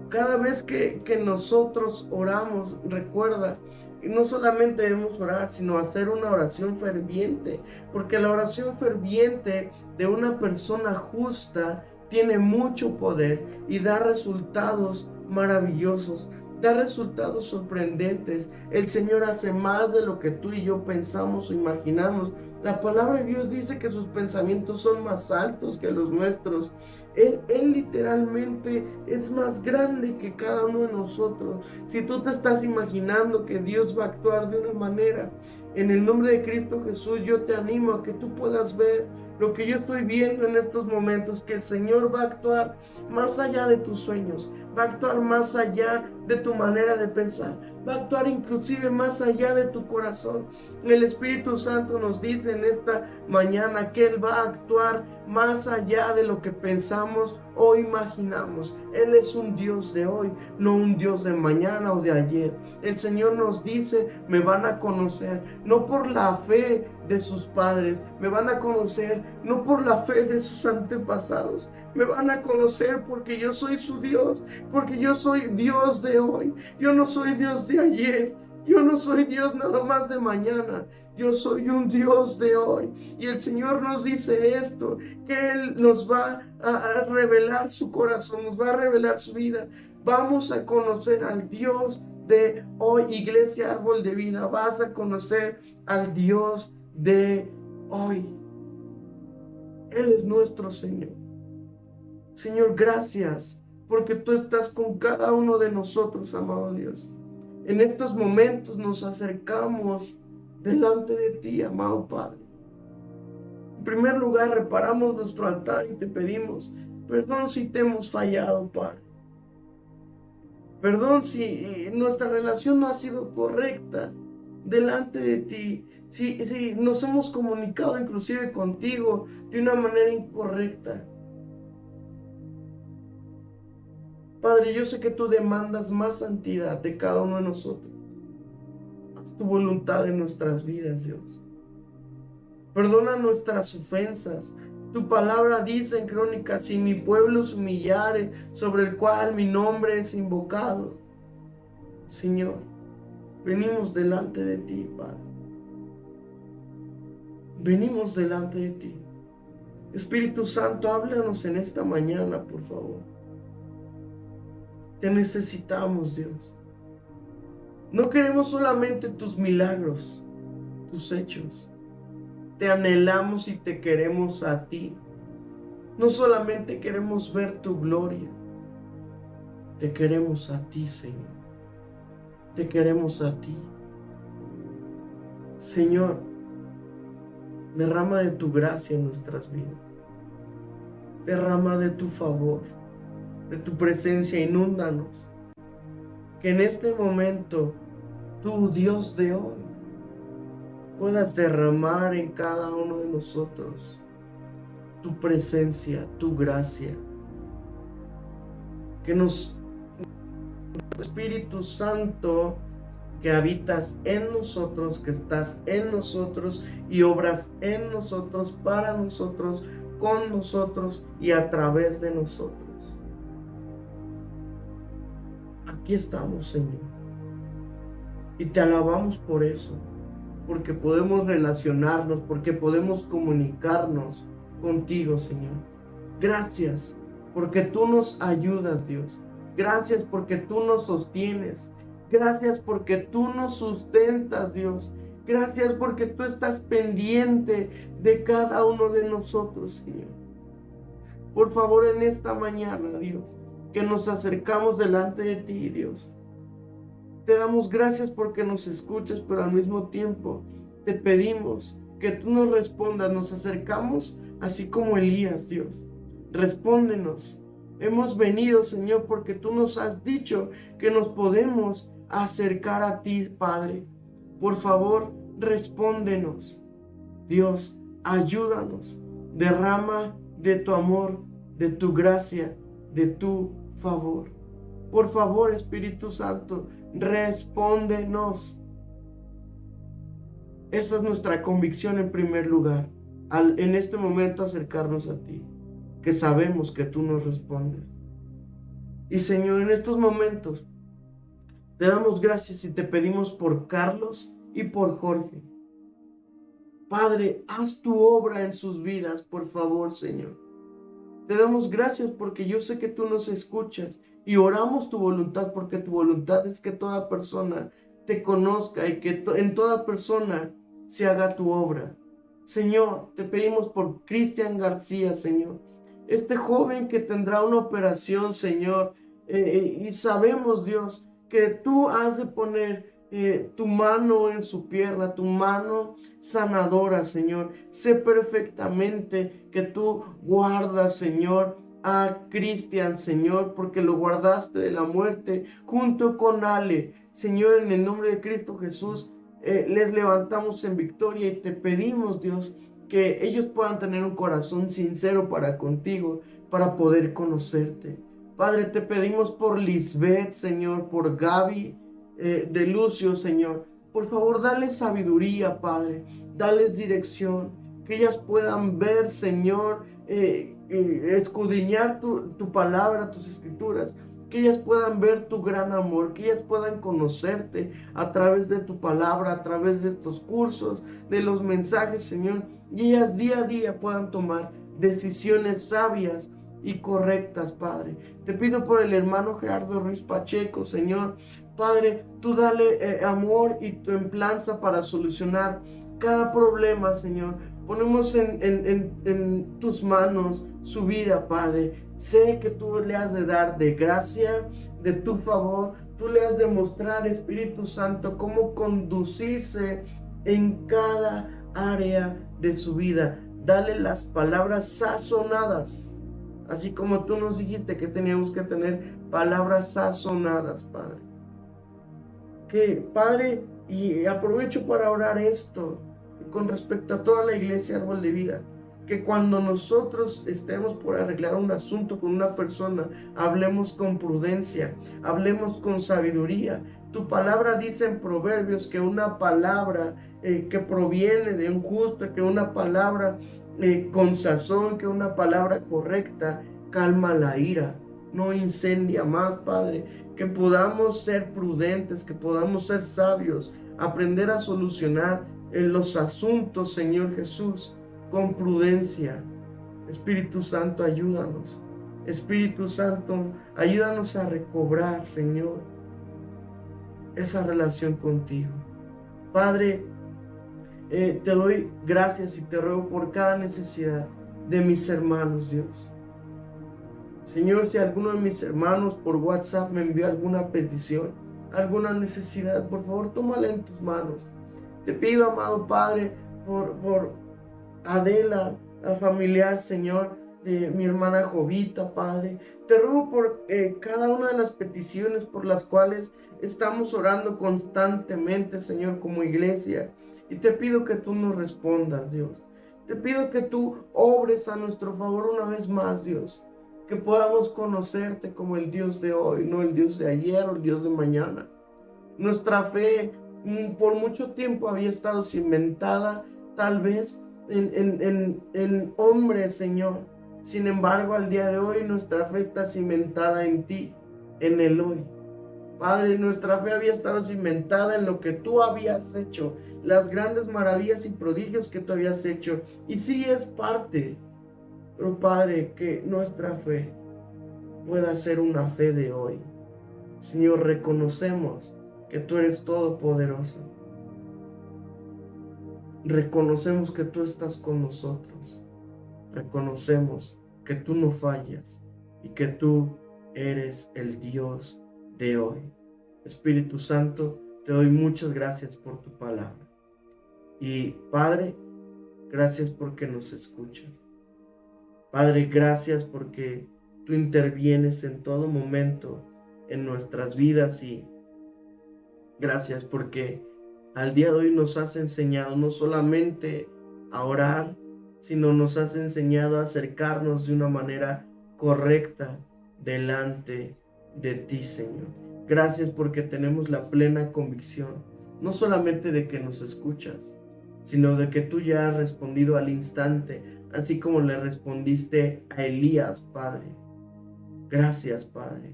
Cada vez que nosotros oramos, recuerda, no solamente debemos orar, sino hacer una oración ferviente, porque la oración ferviente de una persona justa tiene mucho poder y da resultados maravillosos, da resultados sorprendentes. El Señor hace más de lo que tú y yo pensamos o imaginamos. La palabra de Dios dice que sus pensamientos son más altos que los nuestros. Él literalmente es más grande que cada uno de nosotros. Si tú te estás imaginando que Dios va a actuar de una manera, en el nombre de Cristo Jesús, yo te animo a que tú puedas ver lo que yo estoy viendo en estos momentos, que el Señor va a actuar más allá de tus sueños, va a actuar más allá de tu manera de pensar, va a actuar inclusive más allá de tu corazón. El Espíritu Santo nos dice en esta mañana que Él va a actuar más allá de lo que pensamos o imaginamos. Él es un Dios de hoy, no un Dios de mañana o de ayer. El Señor nos dice, me van a conocer, no por la fe de sus padres, me van a conocer, no por la fe de sus antepasados, me van a conocer porque yo soy su Dios, porque yo soy Dios de hoy, yo no soy Dios de ayer, yo no soy Dios nada más de mañana. Yo soy un Dios de hoy. Y el Señor nos dice esto, que Él nos va a revelar su corazón, nos va a revelar su vida. Vamos a conocer al Dios de hoy, Iglesia Árbol de Vida. Vas a conocer al Dios de hoy. Él es nuestro Señor. Señor, gracias, porque tú estás con cada uno de nosotros, amado Dios. En estos momentos nos acercamos delante de ti, amado Padre. En primer lugar, reparamos nuestro altar y te pedimos perdón si te hemos fallado, Padre. Perdón si nuestra relación no ha sido correcta delante de ti. Si nos hemos comunicado inclusive contigo de una manera incorrecta. Padre, yo sé que tú demandas más santidad de cada uno de nosotros. Haz tu voluntad en nuestras vidas, Dios. Perdona nuestras ofensas. Tu palabra dice en Crónicas, si mi pueblo se humillare, sobre el cual mi nombre es invocado. Señor, venimos delante de ti, Padre. Venimos delante de ti. Espíritu Santo, háblanos en esta mañana, por favor. Te necesitamos, Dios. No queremos solamente tus milagros, tus hechos. Te anhelamos y te queremos a ti. No solamente queremos ver tu gloria. Te queremos a ti, Señor. Te queremos a ti. Señor, derrama de tu gracia en nuestras vidas. Derrama de tu favor, de tu presencia, inúndanos. Que en este momento, tú, Dios de hoy, puedas derramar en cada uno de nosotros tu presencia, tu gracia. Que nos, Espíritu Santo, que habitas en nosotros, que estás en nosotros y obras en nosotros, para nosotros, con nosotros y a través de nosotros. Aquí estamos, Señor. Y te alabamos por eso, porque podemos relacionarnos, porque podemos comunicarnos contigo, Señor. Gracias, porque tú nos ayudas, Dios. Gracias porque tú nos sostienes. Gracias porque tú nos sustentas, Dios. Gracias porque tú estás pendiente de cada uno de nosotros, Señor. Por favor, en esta mañana, Dios, que nos acercamos delante de ti, Dios. Te damos gracias porque nos escuchas, pero al mismo tiempo te pedimos que tú nos respondas. Nos acercamos así como Elías, Dios. Respóndenos. Hemos venido, Señor, porque tú nos has dicho que nos podemos acercar a ti, Padre. Por favor, respóndenos. Dios, ayúdanos. Derrama de tu amor, de tu gracia, de tu favor. Por favor, Espíritu Santo, respóndenos. Esa es nuestra convicción en primer lugar, en este momento acercarnos a ti, que sabemos que tú nos respondes. Y Señor, en estos momentos te damos gracias y te pedimos por Carlos y por Jorge. Padre, haz tu obra en sus vidas, por favor, Señor. Te damos gracias porque yo sé que tú nos escuchas y oramos tu voluntad, porque tu voluntad es que toda persona te conozca y que en toda persona se haga tu obra. Señor, te pedimos por Cristian García, Señor. este joven que tendrá una operación, Señor. Y sabemos, Dios, que tú has de poner tu mano en su pierna, tu mano sanadora, Señor. Sé perfectamente que tú guardas, Señor, a Cristian, Señor, porque lo guardaste de la muerte junto con Ale. Señor, en el nombre de Cristo Jesús, les levantamos en victoria y te pedimos, Dios, que ellos puedan tener un corazón sincero para contigo, para poder conocerte. Padre, te pedimos por Lisbeth, Señor, por Gaby, de Lucio, Señor. Por favor, dale sabiduría, Padre. Dales dirección. Que ellas puedan ver, Señor, escudriñar tu palabra, tus escrituras. Que ellas puedan ver tu gran amor. Que ellas puedan conocerte a través de tu palabra, a través de estos cursos, de los mensajes, Señor. Y ellas día a día puedan tomar decisiones sabias y correctas, Padre. Te pido por el hermano Gerardo Ruiz Pacheco, Señor. Padre, tú dale amor y templanza para solucionar cada problema, Señor. Ponemos en tus manos su vida, Padre. Sé que tú le has de dar de gracia, de tu favor. Tú le has de mostrar, Espíritu Santo, cómo conducirse en cada área de su vida. Dale las palabras sazonadas, así como tú nos dijiste que teníamos que tener palabras sazonadas, Padre. Que, Padre, y aprovecho para orar esto con respecto a toda la iglesia Árbol de Vida, que cuando nosotros estemos por arreglar un asunto con una persona, hablemos con prudencia, hablemos con sabiduría. Tu palabra dice en Proverbios que una palabra que proviene de un justo, que una palabra con sazón, que una palabra correcta calma la ira, no incendia más, Padre. Que podamos ser prudentes, que podamos ser sabios, aprender a solucionar los asuntos, Señor Jesús, con prudencia. Espíritu Santo, ayúdanos. Espíritu Santo, ayúdanos a recobrar, Señor, esa relación contigo. Padre, te doy gracias y te ruego por cada necesidad de mis hermanos, Dios. Señor, si alguno de mis hermanos por WhatsApp me envió alguna petición, alguna necesidad, por favor, tómala en tus manos. Te pido, amado Padre, por Adela, la familiar, Señor, de mi hermana Jovita, Padre. Te ruego por cada una de las peticiones por las cuales estamos orando constantemente, Señor, como iglesia. Y te pido que tú nos respondas, Dios. Te pido que tú obres a nuestro favor una vez más, Dios. Que podamos conocerte como el Dios de hoy, no el Dios de ayer o el Dios de mañana. Nuestra fe por mucho tiempo había estado cimentada tal vez en hombres, Señor. Sin embargo, al día de hoy nuestra fe está cimentada en ti, en el hoy. Padre, nuestra fe había estado cimentada en lo que tú habías hecho, las grandes maravillas y prodigios que tú habías hecho. Y sí es parte, pero Padre, que nuestra fe pueda ser una fe de hoy. Señor, reconocemos que tú eres todopoderoso. Reconocemos que tú estás con nosotros. Reconocemos que tú no fallas y que tú eres el Dios de hoy. Espíritu Santo, te doy muchas gracias por tu palabra. Y Padre, gracias porque nos escuchas. Padre, gracias porque tú intervienes en todo momento en nuestras vidas y gracias porque al día de hoy nos has enseñado no solamente a orar, sino nos has enseñado a acercarnos de una manera correcta delante de ti, Señor. Gracias porque tenemos la plena convicción, no solamente de que nos escuchas, sino de que tú ya has respondido al instante, así como le respondiste a Elías, Padre. Gracias, Padre.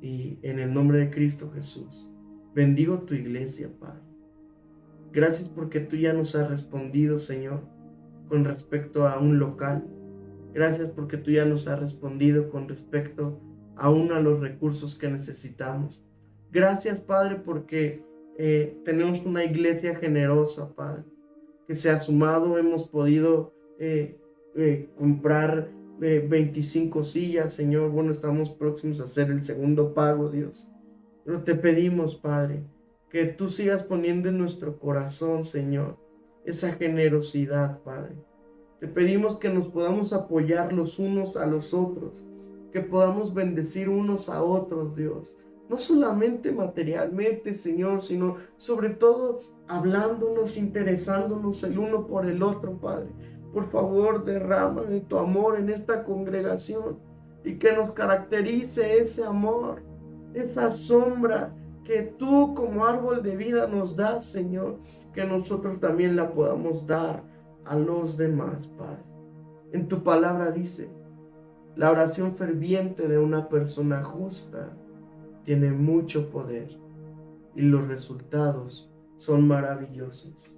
Y en el nombre de Cristo Jesús, bendigo tu iglesia, Padre. Gracias porque tú ya nos has respondido, Señor, con respecto a un local. Gracias porque tú ya nos has respondido con respecto aún a los recursos que necesitamos. Gracias, Padre, porque tenemos una iglesia generosa, Padre, que se ha sumado, hemos podido comprar 25 sillas, Señor. Bueno, estamos próximos a hacer el segundo pago, Dios. Pero te pedimos, Padre, que tú sigas poniendo en nuestro corazón, Señor, esa generosidad, Padre. Te pedimos que nos podamos apoyar los unos a los otros, que podamos bendecir unos a otros, Dios. No solamente materialmente, Señor, sino sobre todo hablándonos, interesándonos el uno por el otro, Padre. Por favor, derrama de tu amor en esta congregación y que nos caracterice ese amor, esa sombra que tú como árbol de vida nos das, Señor, que nosotros también la podamos dar a los demás, Padre. En tu palabra dice, la oración ferviente de una persona justa tiene mucho poder y los resultados son maravillosos.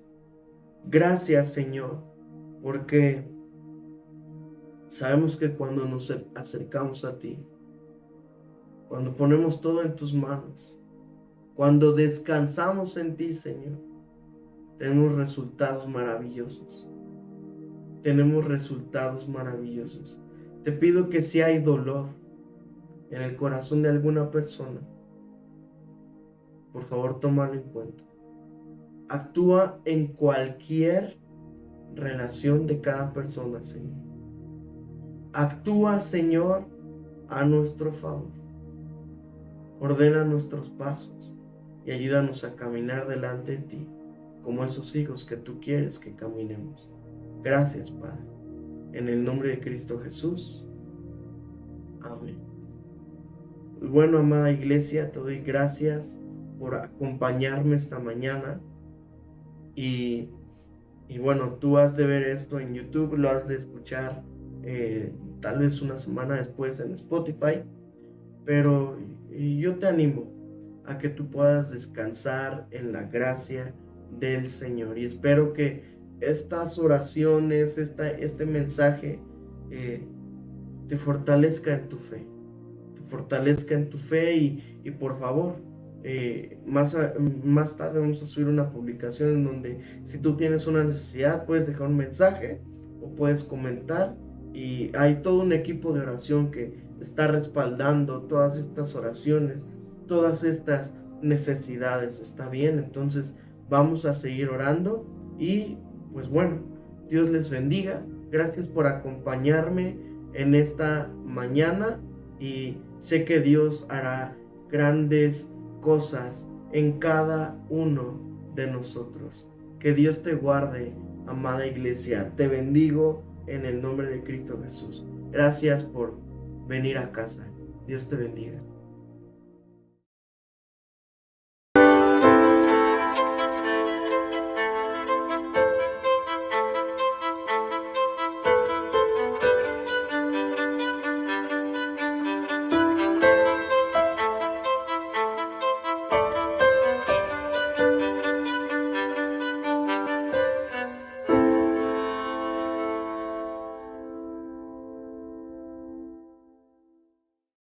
Gracias, Señor, porque sabemos que cuando nos acercamos a ti, cuando ponemos todo en tus manos, cuando descansamos en ti, Señor, tenemos resultados maravillosos. Tenemos resultados maravillosos. Te pido que si hay dolor en el corazón de alguna persona, por favor, tómalo en cuenta. Actúa en cualquier relación de cada persona, Señor. Actúa, Señor, a nuestro favor. Ordena nuestros pasos y ayúdanos a caminar delante de ti como esos hijos que tú quieres que caminemos. Gracias, Padre. En el nombre de Cristo Jesús. Amén. Bueno, amada iglesia, te doy gracias por acompañarme esta mañana. Y bueno, tú has de ver esto en YouTube, lo has de escuchar tal vez una semana después en Spotify. Pero yo te animo a que tú puedas descansar en la gracia del Señor. Y espero que estas oraciones, este mensaje te fortalezca en tu fe. Te fortalezca en tu fe y por favor, más tarde vamos a subir una publicación en donde si tú tienes una necesidad puedes dejar un mensaje o puedes comentar. Y hay todo un equipo de oración que está respaldando todas estas oraciones, todas estas necesidades. ¿Está bien? Entonces vamos a seguir orando y pues bueno, Dios les bendiga. Gracias por acompañarme en esta mañana y sé que Dios hará grandes cosas en cada uno de nosotros. Que Dios te guarde, amada iglesia. Te bendigo en el nombre de Cristo Jesús. Gracias por venir a casa. Dios te bendiga.